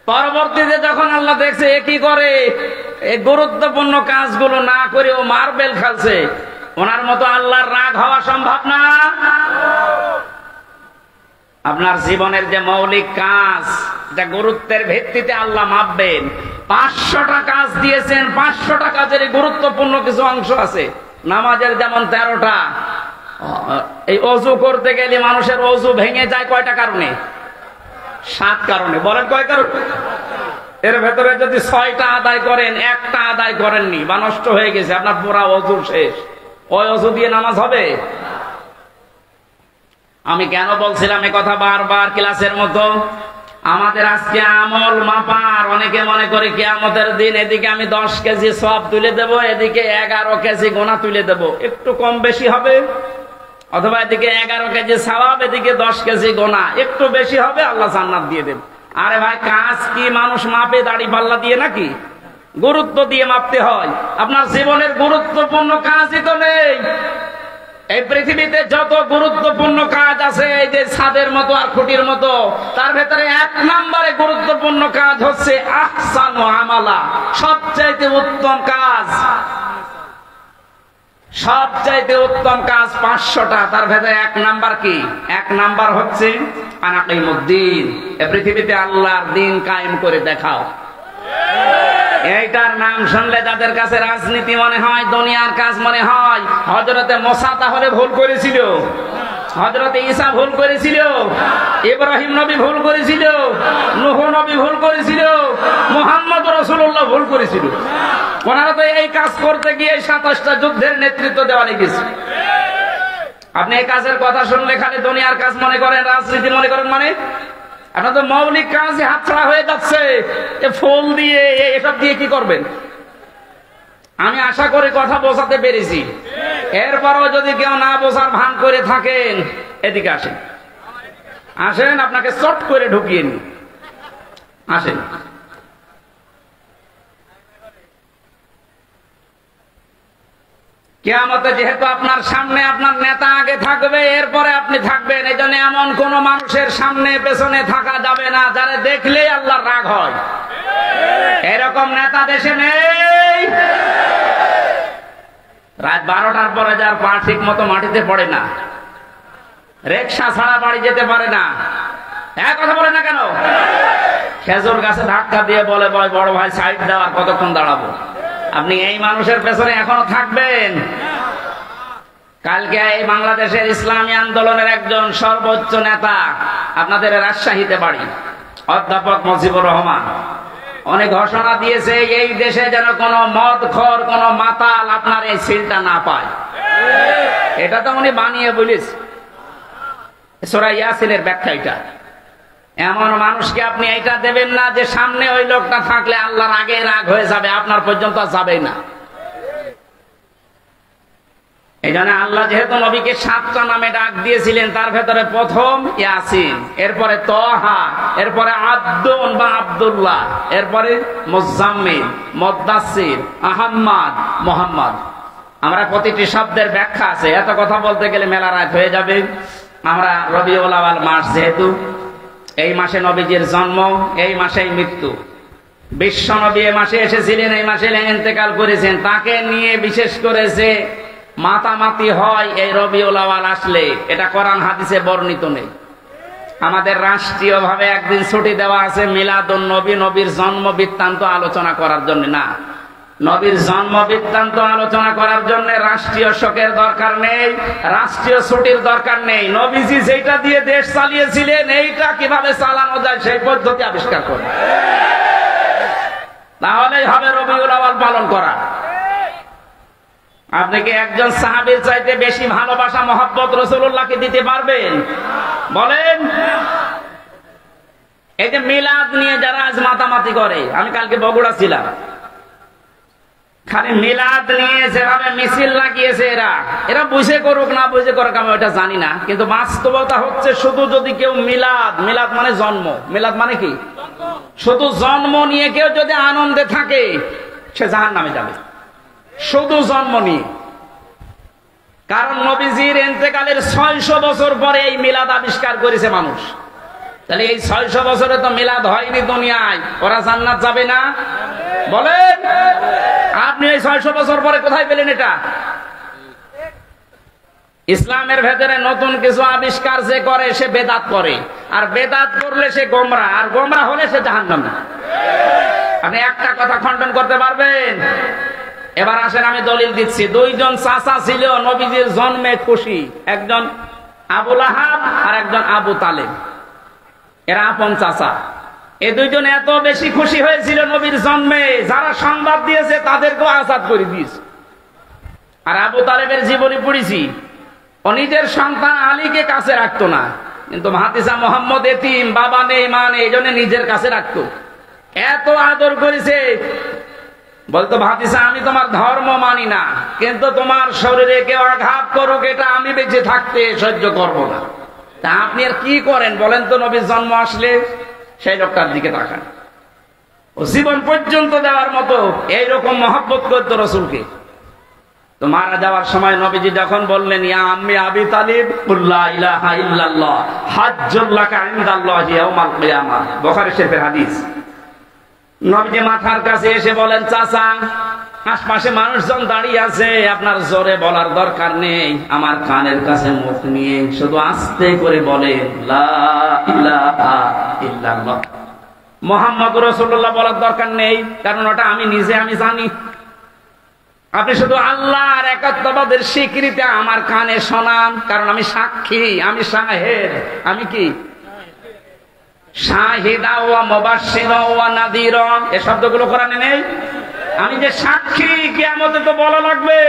পরবর্তীতে যখন আল্লাহ দেখছে এ কি করে, এই গুরুত্বপূর্ণ কাজগুলো না করে ও মার্বেল খেলছে, ওনার মতো আল্লাহর রাগ হওয়া সম্ভব না। আপনার জীবনের যে মৌলিক কাজ, যা গুরুত্বের ভিত্তিতে আল্লাহ মাপবেন, 500টা কাজ দিয়েছেন। 500টা কাজের গুরুত্বপূর্ণ কিছু অংশ আছে। নামাজের যেমন 13টা। এই অজু করতে গেলে মানুষের অজু ভেঙে যায় কয়টা কারণে? 7 কারণে। বলেন কয় কারণ? এর ভেতরে যদি 6টা আদায় করেন, একটা আদায় করেননি বা নষ্ট হয়ে গেছে, আপনার পুরা অজু শেষ। ওই অজু দিয়ে নামাজ হবে? আমি কেন বলছিলাম এ কথা বারবার ক্লাসের মতো? আমাদের আজকে আমল মাপার, অনেকে মনে করে কিয়ামতের দিন এদিকে আমি 10 কেজি সওয়াব তুলে দেব, এদিকে 11 কেজি গোনা তুলে দেব, একটু কম বেশি হবে। অথবা এদিকে 11 কেজি সওয়াব, এদিকে 10 কেজি গোনা, একটু বেশি হবে, আল্লাহ জান্নাত দিয়ে দেবে। আরে ভাই, কাজ কি মানুষ মাপে দাড়ি পাল্লা দিয়ে নাকি? গুরুত্ব দিয়ে মাপতে হয়। আপনার জীবনের গুরুত্বপূর্ণ কাজই তো নেই। এই পৃথিবীতে যত গুরুত্বপূর্ণ কাজ আছে, এই যে ছাদের মতো আর খুঁটির মতো, তার ভেতরে 1 নম্বরে গুরুত্বপূর্ণ কাজ হচ্ছে আহসানু আমালা, সবচাইতে উত্তম কাজ। সবচাইতে উত্তম কাজ 500টা, তার ভেতরে 1 নাম্বার কি? 1 নাম্বার হচ্ছে আনাকিমুদ্দিন, এই পৃথিবীতে আল্লাহর দিন কায়েম করে দেখাও। এইটার নাম শুনলে যাদের কাছে রাজনীতি মনে হয়, দুনিয়ার কাজ মনে হয়। হযরতে মুসা তাহলে ভুল করেছিল? হযরতে ঈসা ভুল করেছিল? ইব্রাহিম নবী ভুল করেছিল? নূহ নবী ভুল করেছিল? মুহাম্মদ রাসূলুল্লাহ ভুল করেছিল? ওনারা তো এই কাজ করতে গিয়ে 27টা যুদ্ধের নেতৃত্ব দেওয়া লেগেছে। আপনি এই কাজের কথা শুনলে খালি দুনিয়ার কাজ মনে করেন, রাজনীতি মনে করেন, মানে আপনার তো মৌলিক কাজই হাতছাড়া হয়ে যাচ্ছে। ফুল দিয়ে এসব দিয়ে কি করবেন? আমি আশা করি কথা বোঝাতে পেরেছি। এরপরও যদি কেউ না বোঝার ভান করে থাকেন, এদিকে আসেন, আসেন, আপনাকে চট করে ঢুকিয়ে নি, আসেন। কিয়ামতে যেহেতু আপনার সামনে আপনার নেতা আগে থাকবে, এরপরে আপনি থাকবেন, এই জন্য এমন কোন মানুষের সামনে পেছনে থাকা যাবে না যারা দেখলেই আল্লাহর রাগ হয়। এরকম নেতা দেশে নেই। রাত 12টার পরে যার পা ঠিক মতো মাটিতে পড়ে না, রিকশা ছাড়া বাড়ি যেতে পারে না, এক কথা বলে না কেন? খেজুর গাছে ধাক্কা দিয়ে বলে, বড় ভাই সাইড দাও, আর কতক্ষণ দাঁড়াবো? আপনি এই মানুষের পেছনে এখনো থাকবেন? কালকে এই বাংলাদেশের ইসলামী আন্দোলনের একজন সর্বোচ্চ নেতা, আপনাদের রাজশাহীতে বাড়ি, অধ্যাপক মুজিবুর রহমান, অনেক ঘোষণা দিয়েছে এই দেশে যেন কোনো মদখোর, কোনো মাতাল আপনার এই সিলটা না পায়। এটা তো উনি বানিয়ে বলিস, সূরা ইয়াসিনের ব্যাখ্যা এটা। এমন মানুষকে আপনি এইটা দেবেন না যে সামনে ওই লোকটা থাকলে আল্লাহর আগে রাগ হয়ে যাবে, আপনার পর্যন্ত যাবেই না। এই জন্য আল্লাহ যেহেতু নবীকে 7টা নামে ডাক দিয়েছিলেন, তার ভেতরে প্রথম ইয়াসিন, এরপরে তহা, এরপরে আব্দুন বা আব্দুল্লাহ, এরপরে মুজাম্মিল, মুদ্দাসসির, আহম্মদ, মুহাম্মদ। আমরা প্রতিটি শব্দের ব্যাখ্যা আছে, এত কথা বলতে গেলে মেলা রাত হয়ে যাবে। আমরা রবিউল আউয়াল মাস, যেহেতু এই মাসে নবীজির জন্ম, এই মাসেই মৃত্যু। বিশ্ব নবী এই মাসে এসেছিলেন, এই মাসে ইন্তেকাল করেছেন। তাকে নিয়ে বিশেষ করে যে মাতামাতি হয় এই রবিউল আউয়াল আসলে, এটা কোরআন হাদিসে বর্ণিত নেই। আমাদের রাষ্ট্রীয় ভাবে একদিন ছুটি দেওয়া আছে মিলাদুন নবী, নবীর জন্ম বৃত্তান্ত আলোচনা করার জন্য। না, নবীর জন্ম বৃত্তান্ত আলোচনা করার জন্য রাষ্ট্রীয় শোকের দরকার নেই, রাষ্ট্রীয় ছুটির দরকার নেই। নবীজি যেটা দিয়ে দেশ চালিয়েছিলেন, এইটা কিভাবে চালানো যায় সেই পদ্ধতি আবিষ্কার করে, তাহলেই হবে রবিউল আউয়াল পালন করা। আপনি কি একজন সাহাবীর চাইতে বেশি ভালোবাসা মহব্বত রাসূলুল্লাহকে দিতে পারবেন? বলেন। এই যে মিলাদ নিয়ে যারা আজ মাতামাতি করে, আমি কালকে বগুড়া ছিলাম, খালি মিলাদ নিয়ে যেভাবে মিছিল লাগিয়েছে, এরা বুঝে করুক না বুঝে করুক আমি ওটা জানি না, কিন্তু বাস্তবতা হচ্ছে শুধু যদি কেউ মিলাদ মানে জন্ম, মিলাদ মানে কি? শুধু জন্ম নিয়ে কেউ যদি আনন্দে থাকে, সে জাহান্নামে যাবে, শুধু জন্ম নিয়ে। কারণ নবীজির ইন্তেকালের 600 বছর পরে এই মিলাদ আবিষ্কার করেছে মানুষ। তাহলে এই 600 বছরে তো মিলাদ হয়নি দুনিয়ায়, ওরা জান্নাত যাবে না? বলেন। আপনি এই 600 বছর পরে কোথায় পেলেন এটা? ইসলামের ভেতরে নতুন কিছু আবিষ্কার যে করে সে বেদাত করে, আর বেদাত করলে সে গোমরা, আর গোমরা হলে সে জাহান্নামী। আপনি একটা কথা খণ্ডন করতে পারবেন? এবার আসেন আমি দলিল দিচ্ছি। দুইজন চাচা ছিল নবীজির জন্মে খুশি, একজন আবু লাহাব আর একজন আবু তালেব। এরা আপন চাচা। এই দুইজন এত বেশি খুশি হয়েছিল নবীর জন্মে, যারা সংবাদ দিয়েছে তাদেরকেও আজাদ করে দিয়েছে। আর আবু তালেবের জীবনী পড়েছি, ও নিজের সন্তান আলীকে কাছে রাখতো না, কিন্তু ভাতিজা মোহাম্মদ এতিম, বাবা নেই মা নেই, এই জন্য নিজের কাছে রাখতো। এত আদর করেছে, বলতো ভাতিজা আমি তোমার ধর্ম মানি না, কিন্তু তোমার শরীরে কেউ আঘাত করুক এটা আমি বেঁচে থাকতে সহ্য করব না। তা আপনি আর কি করেন বলেন তো? নবীর জন্ম আসলে সেই লোকটার দিকে তাকান। ও জীবন পর্যন্ত দেওয়ার মতো এইরকম মহব্বত করতো রসুলকে। তো মারা যাওয়ার সময় নবীজি যখন বললেন, ইয়া আম্মি আবি তালিব লা ইলাহা ইল্লাল্লাহ হাজ্জুল লাকা ইনদাল্লাহি ইয়াউমাল কিয়ামাহ, বুখারী শরীফের হাদিস। নবীজি মাথার কাছে এসে বলেন, চাচা আশপাশে মানুষজন দাঁড়িয়ে আছে, আপনার জোরে বলার দরকার নেই, আমার কানের কাছে মুখ নিয়ে শুধু আস্তে করে বলেন লা ইলাহা ইল্লাল্লাহ। মুহাম্মদুর রাসূলুল্লাহ বলার দরকার নেই, কারণ ওটা আমি নিজে আমি জানি। আপনি শুধু আল্লাহর একাত্মবাদের স্বীকৃতি আমার কানে শোনান, কারণ আমি সাক্ষী, আমি শাহেদ। আমি কি? শাহিদা ওয়া মুবাশশিরা ওয়া নাযীরা, এই শব্দগুলো কোরআনে নেই। আমি যে সাক্ষী, কিয়ামতে তো বলা লাগবে।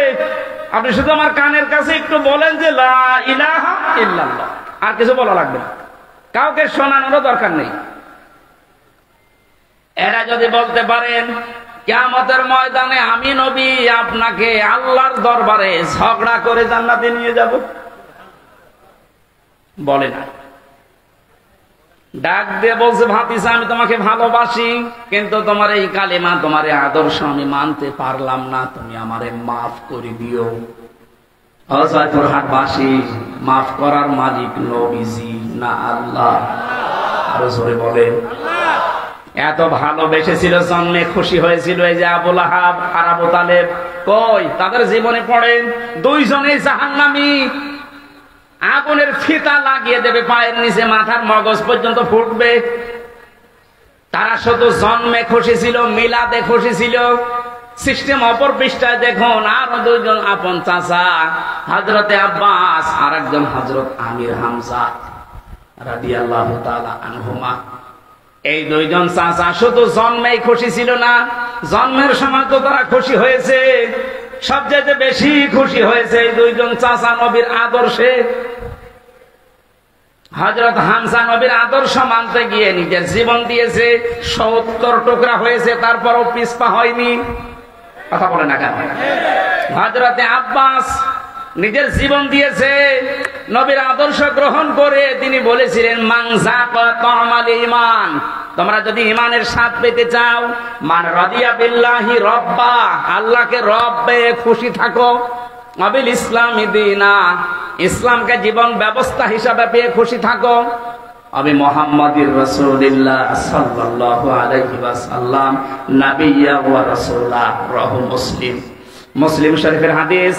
আপনি শুধু আমার কানের কাছে একটু বলেন যে লা ইলাহা ইল্লাল্লাহ, আর কিছু বলা লাগবে না, কাউকে শোনানোরও দরকার নেই। এরা যদি বলতে পারেন কিয়ামতের ময়দানে আমি নবী আপনাকে আল্লাহর দরবারে ঝগড়া করে জান্নাতে নিয়ে যাব, বলে না। ডাক দিয়ে বলছে, ভাতিজা আমি তোমাকে ভালোবাসি, কিন্তু তোমার এই কালেমা, তোমার এই আদর্শ আমি মানতে পারলাম না, তুমি আমারে মাফ করে দিও। অজয়পুরহাটবাসী, মাফ করার মালিক নবীজি না আল্লাহ? আরো জোরে বলেন। এত ভালোবেসেছিল, জন্মে খুশি হয়েছিল। এই যে আবু লাহাব আর আবু তালেব, কই তাদের জীবনে পড়েন দুইজনেই জাহান্নামী। আগুনের ফিতা লাগিয়ে দেবে পায়ের নিচে, মাথার মগজ পর্যন্ত ফুটবে। তারা শুধু জন্মে খুশি ছিল, মিলাদে খুশি ছিল। সিস্টেম অপর পৃষ্ঠায় দেখুন, আর দুইজন আপন চাচা, হযরতে আব্বাস আর একজন হযরত আমির হামজা রাদিয়াল্লাহু তাআলা আনহুমা। এই দুইজন চাচা শুধু জন্মেই খুশি ছিল না, জন্মের সময় তো তারা খুশি হয়েছে, সবচেয়ে বেশি খুশি হয়েছে এই দুইজন চাচা নবীর আদর্শে। হযরত হামজা নবীর আদর্শ মানতে গিয়ে নিজের জীবন দিয়েছে, ৭০ টুকরা হয়েছে, তারপরও পিছপা হয়নি। কথা বলে না কেন? হযরতে আব্বাস নিজের জীবন দিয়েছে নবীর আদর্শ গ্রহণ করে। তিনি বলেছিলেন, মান যাকা তামাল ঈমান, তোমরা যদি ঈমানের স্বাদ পেতে চাও, মান রাদিয়া বিল্লাহি রব্বা, আল্লাহকে রব পেয়ে খুশি থাকো, আবিল ইসলামি দীনা, ইসলামকে জীবন ব্যবস্থা হিসাবে পেয়ে খুশি থাকো, আবি মুহাম্মাদির রাসূলিল্লাহ সাল্লাল্লাহু আলাইহি ওয়াসাল্লাম নাবিয়্যা ওয়া রাসূলা। রাহু মুসলিম, মুসলিম শরীফের হাদিস।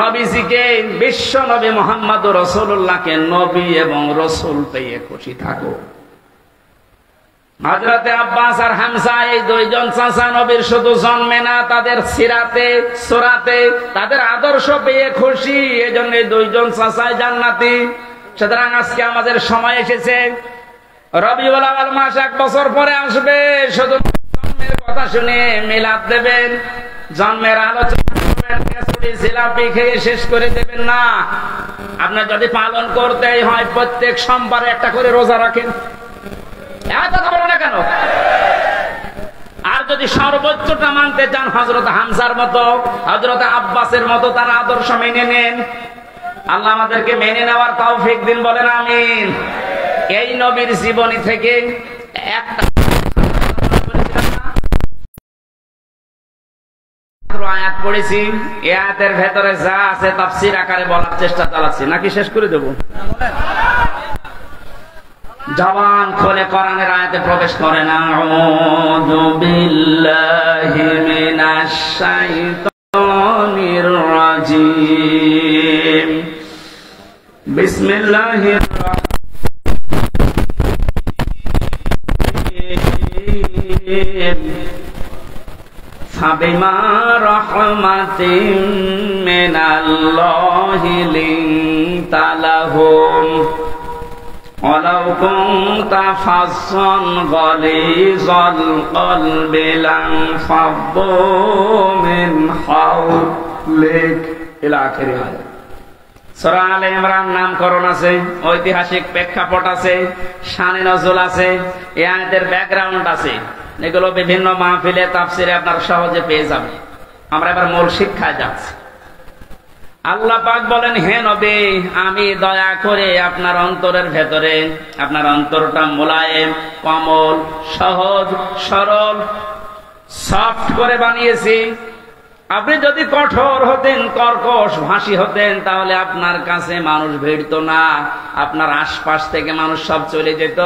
নবীজিকে, বিশ্ব নবী মুহাম্মদুর রাসূলুল্লাহকে নবী এবং রাসূল পেয়ে খুশি থাকো। হযরতে আব্বাস আর হামজা, এই দুইজন চাচা নবীর শুধু জন্মে না, তাদের সিরাতে সুরাতে তাদের আদর্শ পেয়ে খুশি, এজন্য এই দুইজন চাচাই জান্নাতি। সুতরাং আজকে আমাদের সময় এসেছে, রবিউল আউয়াল মাস 1 বছর পরে আসবে, শুধু জন্মের কথা শুনে মিলাদ দেবেন, জন্মের আলোচনা করবেন, জিলাপি খেয়ে শেষ করে দেবেন না। আপনার যদি পালন করতেই হয়, প্রত্যেক সোমবারে একটা করে রোজা রাখেন। কথা বলো না কেন? আর যদি সর্বোচ্চটা মানতে চান, হযরত হামজার মতো, হযরত আব্বাসের মতো তার আদর্শ মেনে নেন। আল্লাহ আমাদেরকে মেনে নেওয়ার তৌফিক দিন, বলেন আমিন। এই নবীর জীবনী থেকে একটা আয়াত পড়েছি, এই আয়াতের ভেতরে যা আছে তাফসীর আকারে বলার চেষ্টা চালাচ্ছি, নাকি শেষ করে দেব? জবান খুলে কোরআনের আয়াতে প্রবেশ করেন। আউযু বিল্লাহি মিনাশ শাইতানির রাজীম, বিসমিল্লাহির রাহমানির রাহিম। ফাবিমা রাহমাতিম মিনাল্লাহি লিনতা লাহুম ওয়ালাউ কুনতা ফাজ্জান গালিযাল কলবি লানফাদ্দু মিন হাওলিক ইলা আখিরি আয়াত। সূরা আলে ইমরান নামকরণ আছে, ঐতিহাসিক প্রেক্ষাপট আছে, শানে নজুল আছে, এই আয়াতের ব্যাকগ্রাউন্ড আছে। এগুলো বিভিন্ন মাহফিলে তাফসিরে আপনারা সহজে পেয়ে যাবেন। আমরা এবার মূল শিক্ষায় যাচ্ছি। আল্লাহ পাক বলেন, হে নবী, আমি দয়া করে আপনার অন্তরের ভেতরে, আপনার অন্তরটা মোলায়েম, কোমল, সহজ, সরল, সফট করে বানিয়েছি। আপনি যদি কঠোর হতেন, কর্কশ ভাষী হতেন, তাহলে আপনার কাছে মানুষ ভিড়তো না, আপনার আশপাশ থেকে মানুষ সব চলে যেত।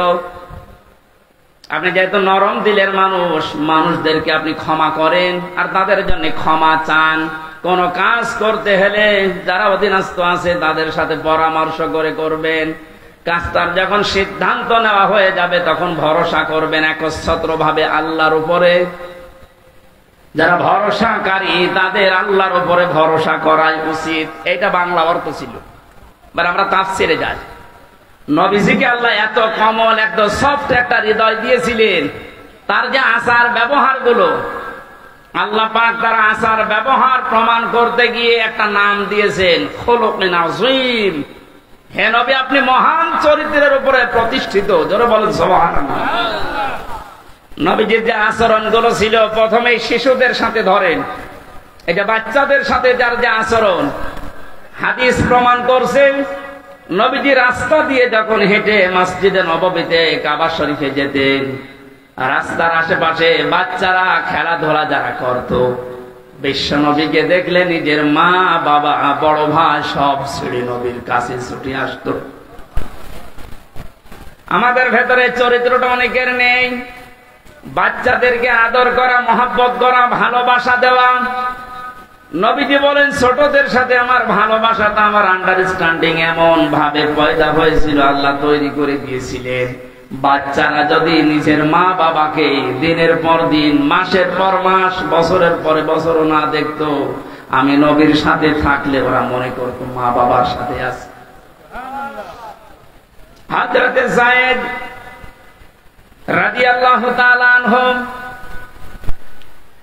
আপনি যেহেতু নরম দিলের মানুষ, মানুষদেরকে আপনি ক্ষমা করেন আর তাদের জন্য ক্ষমা চান। কোন কাজ করতে হলে যারা অধীনস্থ আছে তাদের সাথে পরামর্শ করে করবেন। কাজটার যখন সিদ্ধান্ত নেওয়া হয়ে যাবে তখন ভরসা করবেন একচ্ছত্র ভাবে আল্লাহর উপরে। যারা ভরসাকারী তাদের আল্লাহর উপরে ভরসা করাই উচিত। এটা বাংলা অর্থ ছিল। এবার আমরা তাফসিরে যাই। নবীজিকে আল্লাহ এত কমল, এত সফট একটা হৃদয় দিয়েছিলেন, তার যে আচার ব্যবহার গুলো, আল্লাহ পাক তার আচার ব্যবহার প্রমাণ করতে গিয়ে একটা নাম দিয়েছেন, খুলুকুন আযীম। হে নবী, আপনি মহান চরিত্রের উপরে প্রতিষ্ঠিত। জোরে বলেন সুবহানাল্লাহ। নবীজির যে আচরণ গুলো ছিল, প্রথমেই শিশুদের সাথে ধরেন, এটা বাচ্চাদের সাথে যার যে আচরণ, হাদিস প্রমাণ করছে। নবীজি রাস্তা দিয়ে যখন হেঁটে মসজিদে নববীতে কাবা শরীফে যেতেন, রাস্তার আশেপাশে বাচ্চারা খেলাধুলা যারা করত, বিশ্ব নবীকে দেখলে নিজের মা, বাবা, বড় ভাই সব ছেড়ে নবীর কাছে ছুটে আসতো। আমাদের ভেতরে চরিত্রটা অনেকের নেই। বাচ্চাদেরকে আদর করা, মহব্বত করা, ভালোবাসা দেওয়া। নবীজি বলেন, ছোটদের সাথে আমার ভালোবাসাটা, আমার আন্ডারস্ট্যান্ডিং এমন ভাবে পয়দা হয়েছিল, আল্লাহ তৈরি করে দিয়েছিলেন। বাচ্চারা যদি নিজের মা বাবাকে দিনের পর দিন, মাসের পর মাস, বছরের পরে বছরও না দেখতো, আমি নবীর সাথে থাকলে ওরা মনে করতো মা বাবার সাথে আছে। হযরতে যায়েদ রাদিয়াল্লাহু তাআলা আনহু,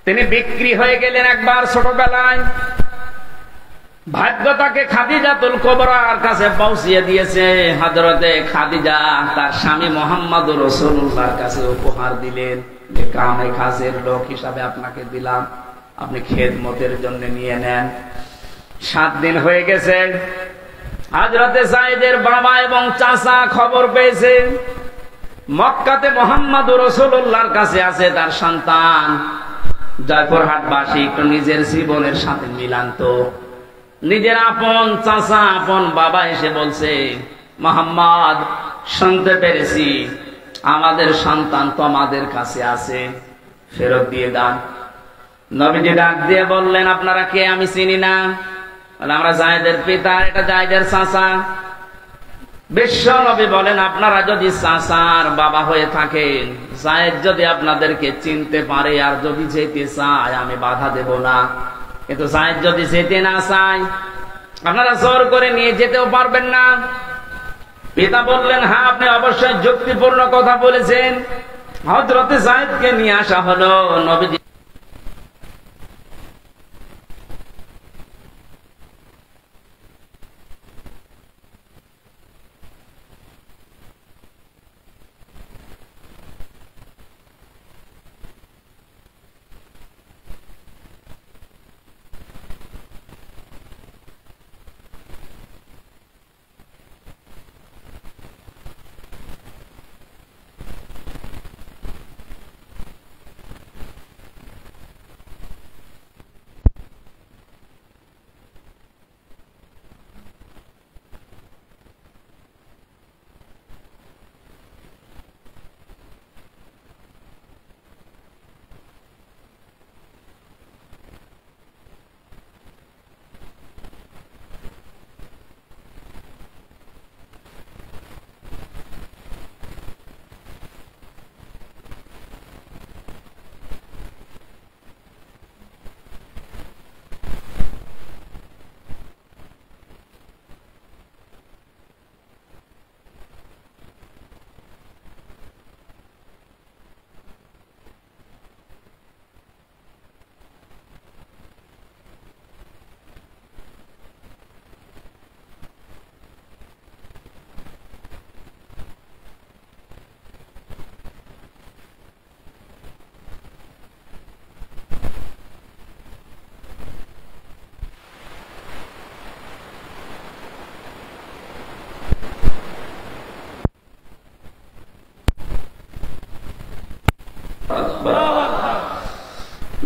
তিনি বিক্রি হয়ে গেলেন একবার ছোটবেলায়। ভাগ্য তাকে খাদিজাতুল কুবরার কাছে পৌঁছিয়ে দিয়েছে। হযরতে খাদিজা তার স্বামী মুহাম্মদুর রাসূলুল্লাহর কাছে উপহার দিলেন যে কামে কাজের লোক হিসাবে আপনাকে দিলাম, আপনি খেদমতের জন্য নিয়ে নেন। 7 দিন হয়ে গেছে। হযরতে যায়েদের বাবা এবং চাচা খবর পেয়েছে মক্কাতে মুহাম্মদুর রাসূলুল্লাহর কাছে আছে তার সন্তান। জয়পুরহাটবাসী একটু নিজের জীবনের সাথে মিলান্ত। নিজের আপন চাচা, আপন বাবা এসে বলছে, মুহাম্মদ, শুনতে পেরেছি আমাদের সন্তান তোমাদের কাছে আছে, ফেরত দিয়ে দান। নবীজি ডাক দিয়ে বললেন, আপনারা কে? আমি চিনি না। আমরা যায়েদের পিতা, এটা যায়েদের চাচা। বিশ্ব নবী বলেন, আপনারা যদি চাচার বাবা হয়ে থাকেন, যায়েদ যদি আপনাদেরকে চিনতে পারে আর যদি যেতে চায়, আমি বাধা দেব না। কিন্তু যায়েদ যদি যেতে না চায়, আপনারা জোর করে নিয়ে যেতেও পারবেন না। পিতা বললেন, হ্যাঁ, আপনি অবশ্যই যুক্তিপূর্ণ কথা বলেছেন। হযরতে যায়েদকে নিয়ে আসা হলো। নবীজি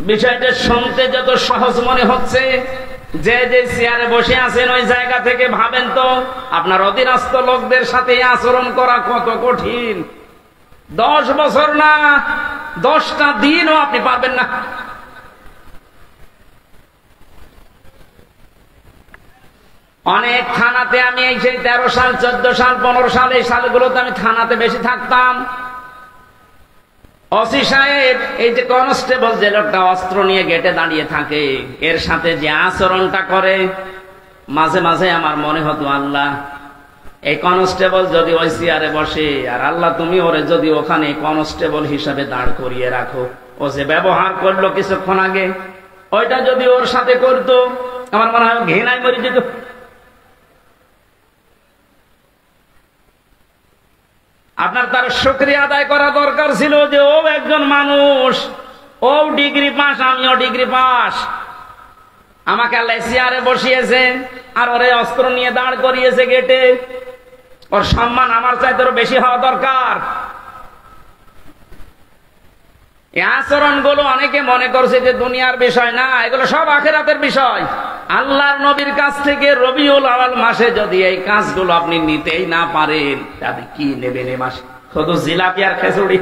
বিষয়টা শুনতে যত সহজ মনে হচ্ছে, যে যে চেয়ারে বসে আছেন ওই জায়গা থেকে ভাবেন তো আপনার অধীনস্থ লোকদের সাথে আচরণ করা কত কঠিন। 10 বছর না 10টা দিনও আপনি পারবেন না। অনেক থানাতে আমি এই সেই 13 সাল 14 সাল 15 সাল এই সালগুলোতে আমি থানাতে বেশি থাকতাম। ওসি সাহেব, এই যে কনস্টেবল যে লোকটা অস্ত্র নিয়ে গেটে দাঁড়িয়ে থাকে, এর সাথে যে আচরণটা করে, মাঝে মাঝে আমার মনে হতো আল্লাহ, এই কনস্টেবল যদি ওই চেয়ারে বসে, আর আল্লাহ তুমি ওরে যদি ওখানে কনস্টেবল হিসাবে দাঁড় করিয়ে রাখো, ও যে ব্যবহার করলো কিছুক্ষণ আগে, ওইটা যদি ওর সাথে করতো, আমার মনে হয় ঘৃণায় মরে যেত। আপনার তার শুকরিয়া আদায় করা দরকার ছিল যে ও একজন মানুষ, ও ডিগ্রি পাস, আমিও ডিগ্রি পাস, আমাকে আল্লাহ চেয়ারে বসিয়েছে আর ওরে অস্ত্র নিয়ে দাঁড় করিয়েছে গেটে। ওর সম্মান আমার চাইতে বেশি হওয়া দরকার। এই আচরণগুলো অনেকে মনে করছে যে দুনিয়ার বিষয় না, এগুলো সব আখিরাতের বিষয়। আল্লাহর নবীর কাছ থেকে রবিউল আউয়াল মাসে যদি এই কাজগুলো আপনি নিতেই না পারেন, তাহলে কি নেবেন এই মাসে? শুধু জিলাপি আর খিচুড়ি।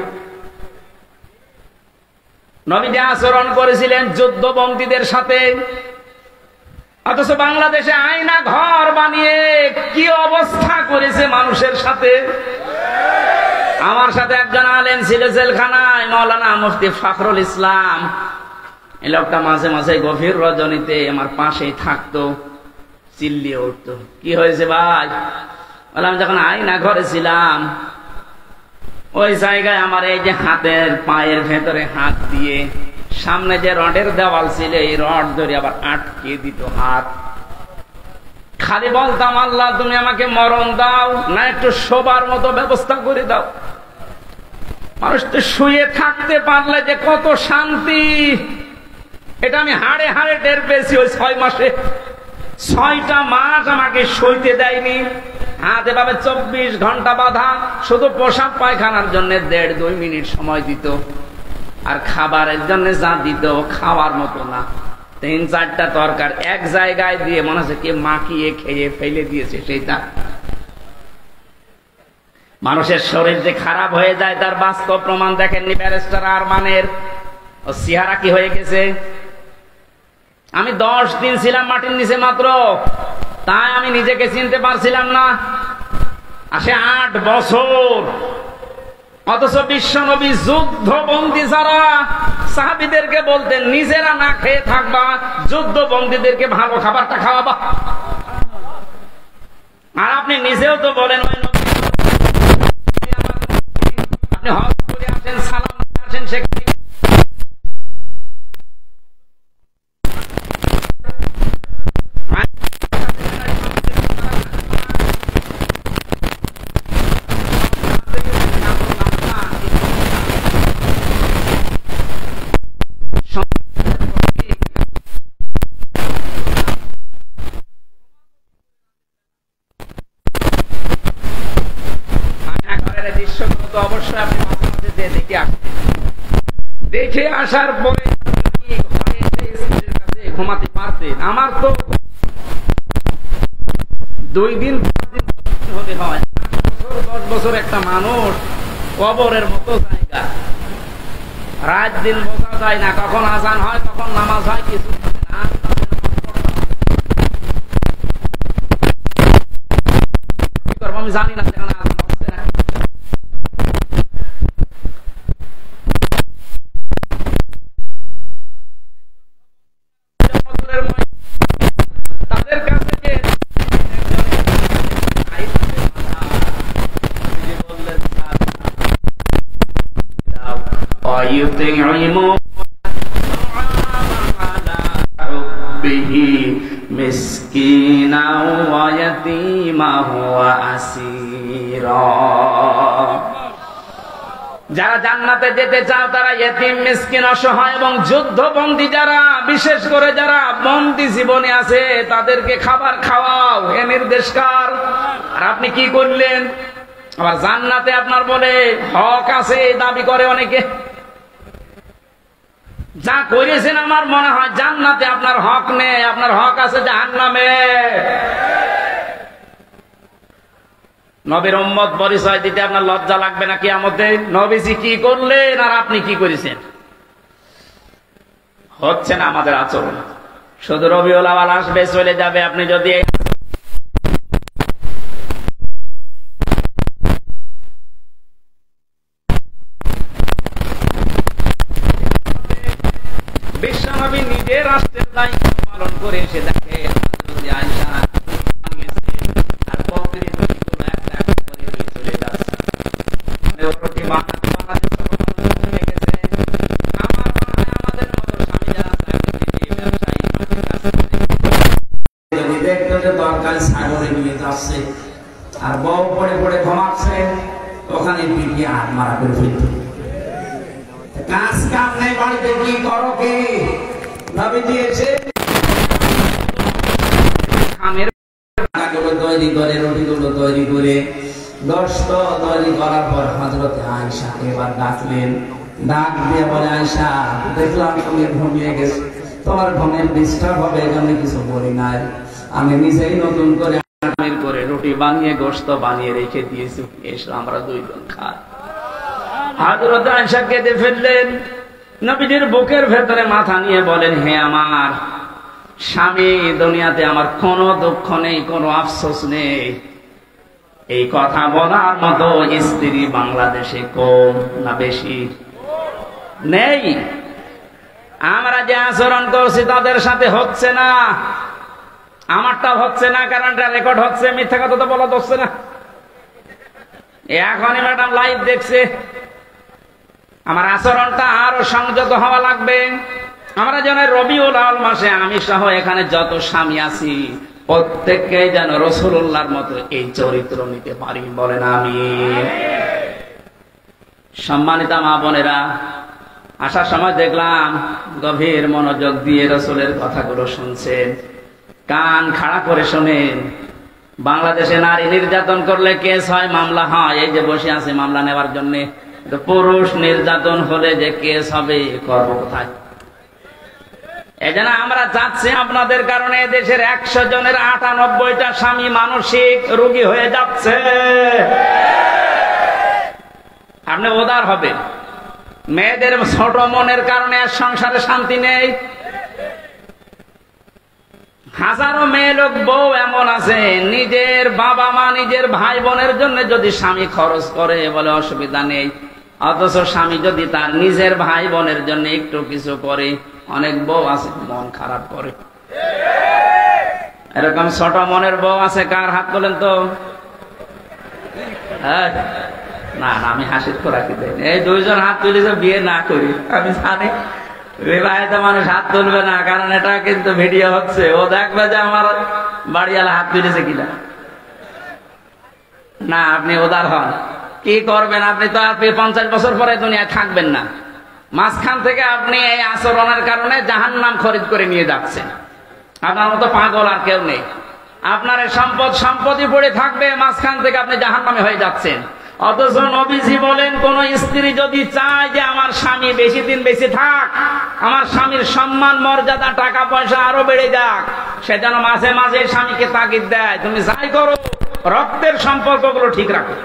নবী যে আচরণ করেছিলেন যুদ্ধবন্দীদের সাথে, অথচ বাংলাদেশে আয়না ঘর বানিয়ে কি অবস্থা করেছে মানুষের সাথে। আমার সাথে একজন আলেম ছিল জেলখানায়, মাওলানা মুফতি ফখরুল ইসলাম। এই লোকটা মাঝে মাঝে গভীর রজনীতে আমার পাশেই থাকতো, চিল্লিয়ে উঠতো, কি হয়েছে ভাই? বললাম যখন আয়না ঘরে ছিলাম, ওই জায়গায় আমার এই যে হাতের পায়ের ভেতরে হাত দিয়ে সামনে যে রডের দেওয়াল ছিল, এই রড ধরে আবার আটকে দিত হাত। খালি বলতাম আল্লাহ তুমি আমাকে মরণ দাও না একটু শোবার মতো ব্যবস্থা করে দাও। মানুষ তো শুয়ে থাকতে পারলে যে কত শান্তি, এটা আমি হাড়ে হাড়ে টের পেয়েছি। ওই 6 মাসে 6টা মাস আমাকে শুইতে দেয়নি। হাত এভাবে 24 ঘন্টা বাঁধা, শুধু পোশাক পায়খানার জন্য 1.5-2 মিনিট সময় দিত, আর খাবারের জন্য যা দিত খাওয়ার মতো না। 3-4টা তরকার এক জায়গায় দিয়ে মনে হচ্ছে কে মাখিয়ে খেয়ে ফেলে দিয়েছে সেইটা। মানুষের শরীর যে খারাপ হয়ে যায় তার বাস্তব প্রমাণ দেখেননি ব্যারিস্টার আরমানের? ও চেহারা কি হয়ে গেছে। আমি 10 দিন ছিলাম মাটির নিচে মাত্র, তাই আমি নিজেকে চিনতে পারছিলাম না। আসে 8 বছর, অথচ বিশ্বনবী যুদ্ধবন্দী যারা সাহাবীদেরকে বলতেন নিজেরা না খেয়ে থাকবা, যুদ্ধবন্দীদেরকে ভালো খাবারটা খাওয়াবা। আর আপনি নিজেও তো বলেন আপনি হজ করে আসেন, সালাম আসেন, সেখানে অবশ্যই আপনি মাঝে মাঝে দেখে আসেন। দেখে আসার পরে ঘুমাতে পারতেন। আমার তো 2 দিন হতে হয়। 10 বছর একটা মানুষ কবরের মতো জায়গা, রাত দিন বোঝা যায় না, কখন আজান হয় কখন নামাজ হয় কিছু না। আমি জানি না সেখানে আজান হচ্ছে না। তাদের কাছে যে মিসকিনা ওয়া ইয়াতীমা ওয়া আসীরা, যারা জান্নাতে যেতে চাও তারা ইয়েতিম, মিসকিন, অসহায় এবং যুদ্ধবন্দী যারা, বিশেষ করে যারা বন্দী জীবনে আছে তাদেরকে খাবার খাওয়াও, এ নির্দেশ কার? আর আপনি কি করলেন? আবার জান্নাতে আপনার বলে হক আছে দাবি করে অনেকে। যা করেছেন আমার মনে হয় জান্নাতে আপনার হক নেই, আপনার হক আছে জাহান্নামে। নবীর উম্মত পরিচয় দিতে আপনার লজ্জা লাগবে না কিয়ামতে? নবীজি কি করলেন আর আপনি কি করেছেন? হচ্ছে না আমাদের আচরণ। শুধু রবিউল আউয়াল আসবে চলে যাবে, আপনি যদি বিশ্বনবী নিজে রাষ্ট্রের দায়িত্ব পালন করে এসে দেখে আয়েশা আর প্রকৃতিগুলো একটা একটা করে চলে যাচ্ছে। আমাদের মতো স্বামী যারা দরকারি সাগরে নিয়ে যাচ্ছে আর বউ পড়ে পড়ে ঘুমাচ্ছে, ওখানে পিটিয়ে হাত মারা করে ফেলত। কাজ কাম নেই বাড়িতে, কি করো কি? নবীজি এসে খামের গুলো তৈরি করে, রুটিগুলো তৈরি করে, গোশত তৈরি করার পর হযরত আয়েশাকে এবার ডাকলেন। ডাক দিয়ে বলে, আয়েশা দেখলাম তুমি ঘুমিয়ে গেছো, তোমার ঘুমের ডিস্টার্ব হবে এজন্য কিছু বলি নাই, আমি নিজেই নতুন করে রুটি বানিয়ে গোশত বানিয়ে রেখে দিয়েছি, এসো আমরা দুইজন খাই। হযরত আয়েশা কেঁদে ফেললেন। নবীজির বুকের ভেতরে মাথা নিয়ে বলেন, হে আমার স্বামী, দুনিয়াতে আমার কোনো দুঃখ নেই, কোনো আফসোস নেই। এই কথা বলার মতো স্ত্রী বাংলাদেশে কম না বেশি? নেই। আমরা যে আচরণ করছি তাদের সাথে হচ্ছে না, আমারটা হচ্ছে না, কারণ রেকর্ড হচ্ছে, মিথ্যা কথা তো বলা হচ্ছে না। এখনই ম্যাডাম লাইভ দেখছে। আমার আচরণটা আরো সংযত হওয়া লাগবে। আমরা যেন রবিউল আউয়াল মাসে আমি সহ এখানে যত স্বামী আছি প্রত্যেককে যেন রাসূলুল্লাহর মতো এই চরিত্র নিতে পারি, বলেন আমিন। সম্মানিতা মা বোনেরা, আসার সময় দেখলাম গভীর মনোযোগ দিয়ে রাসূলের কথাগুলো শুনছেন, কান খাড়া করে শোনেন। বাংলাদেশে নারী নির্যাতন করলে কেস হয়, মামলা হয়, এই যে বসে আছে মামলা নেওয়ার জন্য। পুরুষ নির্যাতন হলে যে কেস হবে, করব কোথায়? এজন্য আমরা চাচ্ছি আপনাদের কারণে দেশের 100 জনের 98টা স্বামী মানসিক রোগী হয়ে যাচ্ছে। আপনি উদার হবেন। মেয়েদের ছোট মনের কারণে সংসারে শান্তি নেই। হাজারো মেয়ে লোক বউ এমন আছে, নিজের বাবা মা নিজের ভাই বোনের জন্য যদি স্বামী খরচ করে বলে অসুবিধা নেই, অথচ স্বামী যদি তার নিজের ভাই বোনের জন্য একটু কিছু করে, অনেক বউ আছে মন খারাপ করে। এরকম ছোট মনের বউ আছে, কার হাত তোলেন তো? না না, আমি হাসির খোরাকি দেয়। এই দুইজন হাত তুলেছে বিয়ে না করি, আমি জানি বিবাহিত মানুষ হাত তুলবে না, কারণ এটা কিন্তু ভিডিও হচ্ছে, ও দেখবে যে আমার বাড়িওয়ালা হাত তুলেছে কিনা। না, আপনি উদার হন। কি করবেন? আপনি তো আর 50 বছর পরে দুনিয়ায় থাকবেন না। মাঝখান থেকে আপনি এই আচরণের কারণে জাহান্নাম খরিদ করে নিয়ে যাচ্ছেন। আপনার মতো পাগল আর কেউ নেই। আপনার সম্পত্তি পড়ে থাকবে, মাঝখান থেকে আপনি জাহান্নামে হয়ে যাচ্ছেন। অথচ নবীজি বলেন, কোন স্ত্রী যদি চায় যে আমার স্বামী বেশি দিন বেঁচে থাক, আমার স্বামীর সম্মান মর্যাদা টাকা পয়সা আরো বেড়ে যাক, সে যেন মাঝে মাঝে স্বামীকে তাগিদ দেয়, তুমি যাই করো রক্তের সম্পর্কগুলো ঠিক রাখো।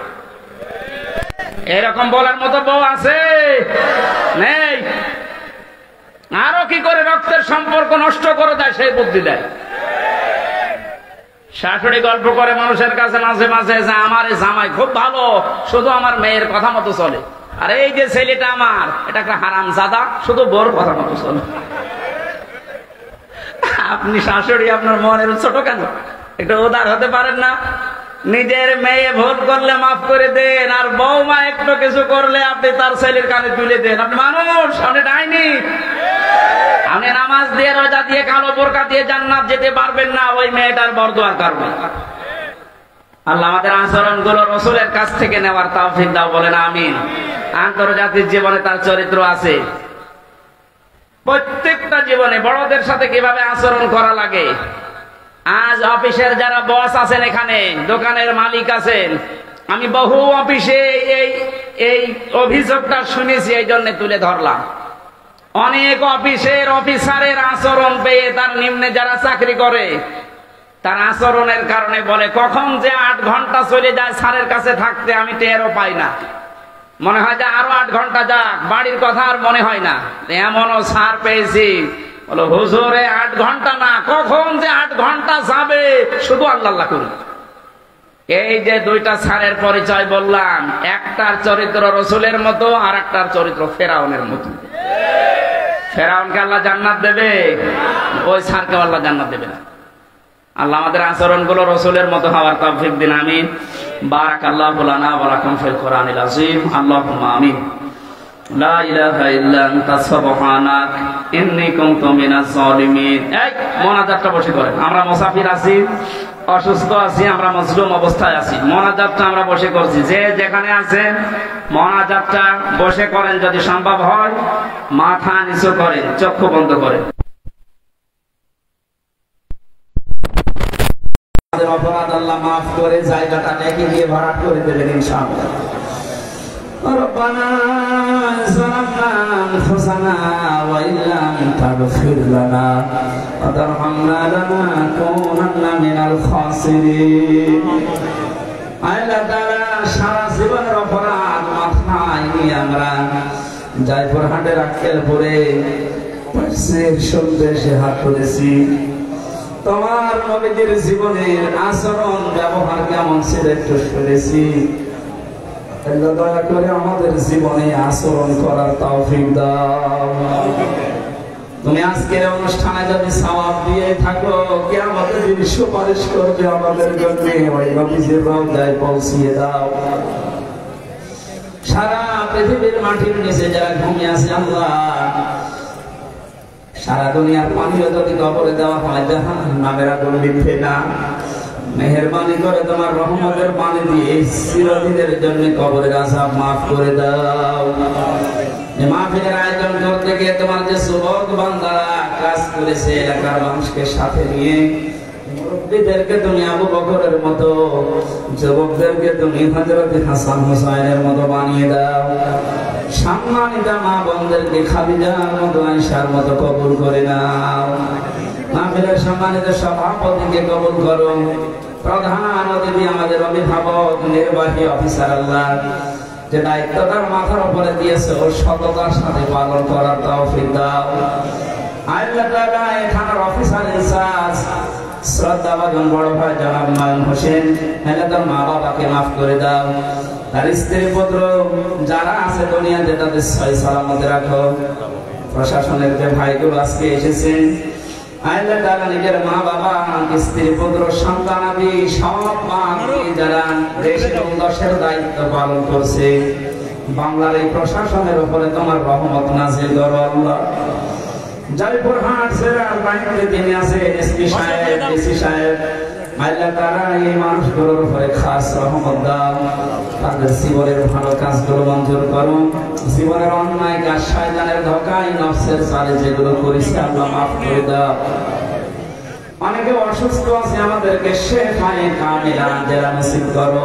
এরকম বলার মতো বউ আছে? নেই। আরো কি করে রক্তের সম্পর্ক নষ্ট করে দেয় সেই বুদ্ধি দেয়। শাশুড়ি গল্প করে মানুষের কাছে মাঝে মাঝে যে আমার জামাই খুব ভালো, শুধু আমার মেয়ের কথা মতো চলে, আর এই যে ছেলেটা আমার, এটা একটা হারামজাদা, শুধু বোর কথা মতো চলে। আপনি শাশুড়ি, আপনার মনের ছোট কেন? একটু উদার হতে পারেন না? নিজের মেয়ে ভুল করলে মাফ করে দেন, আর বৌমা একটু কিছু করলে আপনি তার ছেলের কানে তুলে দেন। আপনি মানুষ, আপনি ডাইনি। আপনি নামাজ দিয়ে রোজা দিয়ে কালো বোরকা দিয়ে জান্নাত যেতে পারবেন না ওই মেয়েটার বরদোয়ার কারণে। আল্লাহ আমাদের আচরণগুলো রাসূলের কাছ থেকে নেওয়ার তৌফিক দাও, বলেন আমিন। আন্তর্জাতিক জীবনে তার চরিত্র আছে। প্রত্যেকটা জীবনে বড়দের সাথে কিভাবে আচরণ করা লাগে। আজ অফিসের যারা বস আছেন, এখানে দোকানের মালিক আছেন, আমি বহু অফিসে এই অভিযোগটা শুনেছি, এই জন্য তুলে ধরলাম। অনেক অফিসের অফিসারের আচরণ পেয়ে তার নিম্নে যারা চাকরি করে তার আচরণের কারণে বলে কখন যে 8 ঘন্টা চলে যায় স্যারের কাছে থাকতে আমি টেরও পাই না, মনে হয় যে আরো 8 ঘন্টা যাক, বাড়ির কথা আর মনে হয় না। এমনও স্যার পেয়েছি বলো হুজুরে 8 ঘন্টা না, কখন যে 8 ঘন্টা যাবে শুধু আল্লাহ আল্লাহ করুন। এই যে দুইটা স্যারের পরিচয় বললাম, একটার চরিত্র রসুলের মতো আর একটার চরিত্র ফেরাউনের মতো। ফেরাউনকে আল্লাহ জান্নাত দেবে, ওই স্যারকে আল্লাহ জান্নাত দেবে না। আল্লাহ আমাদের আচরণগুলো রসুলের মতো হওয়ার তৌফিক দিন, আমিন। বারাকাল্লাহু লানা ওয়া লাকুম ফিল কোরআনিল আযীম। আল্লাহুম্মা আমিন। লা ইলাহা ইল্লা আনতা সুবহানাক ইন্নী কুনতু মিনাজ জালিমিন। এই মোনাজাতটা বসে করেন, আমরা মুসাফির আছি, অসুস্থ আছি, আমরা মজলুম অবস্থায় আছি। মোনাজাতটা আমরা বসে করছি, যে যেখানে আছেন মোনাজাতটা বসে করেন, যদি সম্ভব হয় মাথা নিচু করেন, চক্ষু বন্ধ করেন। অপরাধ আল্লাহ মাফ করে জায়গাটা নেকি দিয়ে ভরাট করে দেবেন ইনশাআল্লাহ। রব্বানা যালামনা আনফুসানা ওয়া ইল্লাম তাগফির লানা ওয়া তারহামনা লানাকুনান্না মিনাল খাসিরিন। আল্লাহ তাআলা সারা জীবনের অপরাধ মাথায় নিয়ে আমরা জয়পুরহাটের আক্কেলপুরে পাশের সন্দেশে হাত তুলেছি। তোমার নবীদের জীবনের আচরণ ব্যবহার কেমন ছিল একটু শুনেছি। দয়া করে আমাদের জীবনে আচরণ করার তৌফিক দাও। তুমি আজকের অনুষ্ঠানে যদি সওয়াব দিয়ে থাকো, কিয়ামতের দিন সুপারিশ করবে আমাদের জন্য, ওই নবীজির রওজায় পৌঁছিয়ে দাও। সারা পৃথিবীর মাটির নিচে যারা ঘুমিয়ে আছে আল্লাহ, সারা দুনিয়ার পানিও যদি কবরে দেওয়া হয় জাহান্নামের আগুন নিভবে না। মেহেরবানি করে তোমার রহমতের পানি দিয়ে চিরদিনের জন্য কবরের আযাব মাফ করে দাও। এই মাহফিলের আয়োজন করতে গিয়ে তোমার যে যুবক বান্দারা কাজ করেছে, এলাকার মানুষকে সাথে নিয়ে, মুরব্বীদেরকে তুমি আবু বকরের মতো, যুবকদেরকে তুমি হযরত হাসান হুসাইনের মতো বানিয়ে দাও। সম্মানিত মা বোনদেরকে খাদিজার মতো, আয়েশার মতো কবুল করে নাও। মাহফিলের সম্মানিত সভাপতিকে কবুল করো। প্রধান অতিথি আমাদের অভিভাবক, নির্বাহী অফিসার, আল্লাহ যে দায়িত্বটার মাথার উপরে দিয়েছে ও সততার সাথে পালন করার তৌফিক দাও। আল্লাহ তাআলা এখানের অফিসার ইনচার্জ শ্রদ্ধাভাজন বড় ভাই জনাব নয়ন হোসেন, এলাকার মা বাবাকে মাফ করে দাও। তার স্ত্রী পুত্র যারা আছে দুনিয়াতে তাদের সহি সালামতে রাখো। প্রশাসনের যে ভাইগুলো আজকে এসেছেন, আল্লাহ তাআলা নিজের মা বাবা, স্ত্রী পুত্র সন্তানাদি সব যারা দেশের উন্নয়নের দায়িত্ব পালন করছে, বাংলার এই প্রশাসনের উপরে তোমার রহমত নাযিল করো আল্লাহ। জয়পুরহাট জেলার বাইরে যিনি আছেন এসপি সাহেব, ডিসি সাহেব, আল্লাহ তাআলা এই মানুষগুলোর উপরে খাস রহমত দাও। তাদের জীবনের ভালো কাজগুলো মঞ্জুর করো। জীবনের অন্যায় কাজ, শয়তানের ধোঁকায়, নফসের চালে যেগুলো করেছে আল্লাহ মাফ করে দাও। অনেকে অসুস্থ আছে, আমাদেরকে শেফায়ে কামিলা জেলা নসিব করো।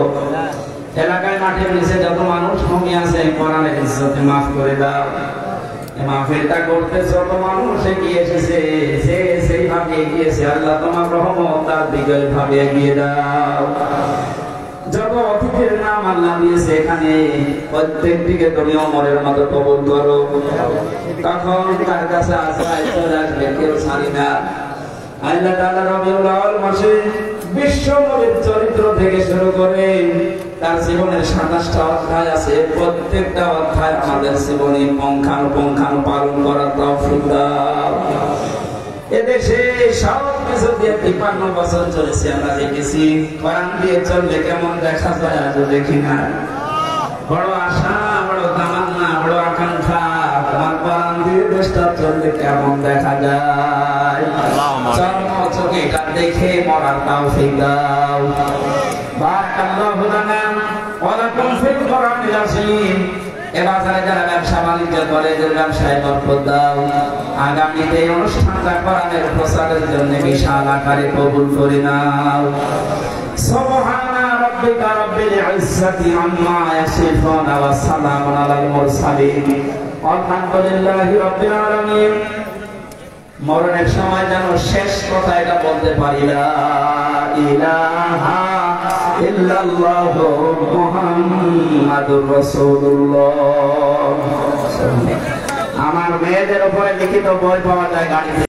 এলাকায় মাঠের নিচে যত মানুষ ঘুমিয়ে আছে, কোরআনের ইজ্জতে মাফ করে দাও। মাহফিলটা করতে যত মানুষ এগিয়ে এসেছে, যে সেইভাবে এগিয়েছে আল্লাহ তোমার রহমত তার দিকে ভাবে এগিয়ে দাও। যত অতিথির নাম আল্লাহ দিয়েছে এখানে, প্রত্যেকটিকে তুমি ওমরের মতো কবুল করো। তখন তার কাছে আশ্রয় চলে আসবে, কেউ ছাড়ি না। আল্লাহ তাআলা রবিউল আউয়াল মাসে বিশ্ব নবীর চরিত্র থেকে শুরু করে তার জীবনের 27টা অধ্যায় আছে, প্রত্যেকটা অধ্যায় আমাদের জীবনে পুঙ্খানুপুঙ্খানু পালন করার তৌফিক দাও। এদেশে সব কিছু দিয়ে 53 বছর চলেছে, আমরা দেখেছি। কোরআন দিয়ে চললে কেমন দেখা যায় আজও দেখি না। বড় আশা, বড় তামান্না, বড় আকাঙ্ক্ষা, তোমার কোরআন দিয়ে দেশটা চললে কেমন দেখা যায়। চর্ম চোখে এটা দেখে মরার তৌফিক দাও। বারাকাল্লাহু লানা ওয়া লাকুম ফিল কোরআনিল আযীম। এবার যারা ব্যবসা বাণিজ্য করে, যে ব্যবসায় বরকত দাও। আগামীতে এই অনুষ্ঠানটা কোরআনের প্রচারের জন্য বিশাল আকারে কবুল করে নাও। সুবহানা রাব্বিকা রাব্বিল ইজ্জাতি আম্মা ইয়াসিফুন ওয়া সালামুন আলাল মুরসালিন আলহামদুলিল্লাহি রাব্বিল আলামিন। মরণের সময় যেন শেষ কথা এটা বলতে পারি, লা ইলাহা ইল্লাল্লাহু মুহাম্মাদুর রাসূলুল্লাহ। আমার মেয়েদের উপরে লিখিত বই পাওয়া যায় গাড়িতে।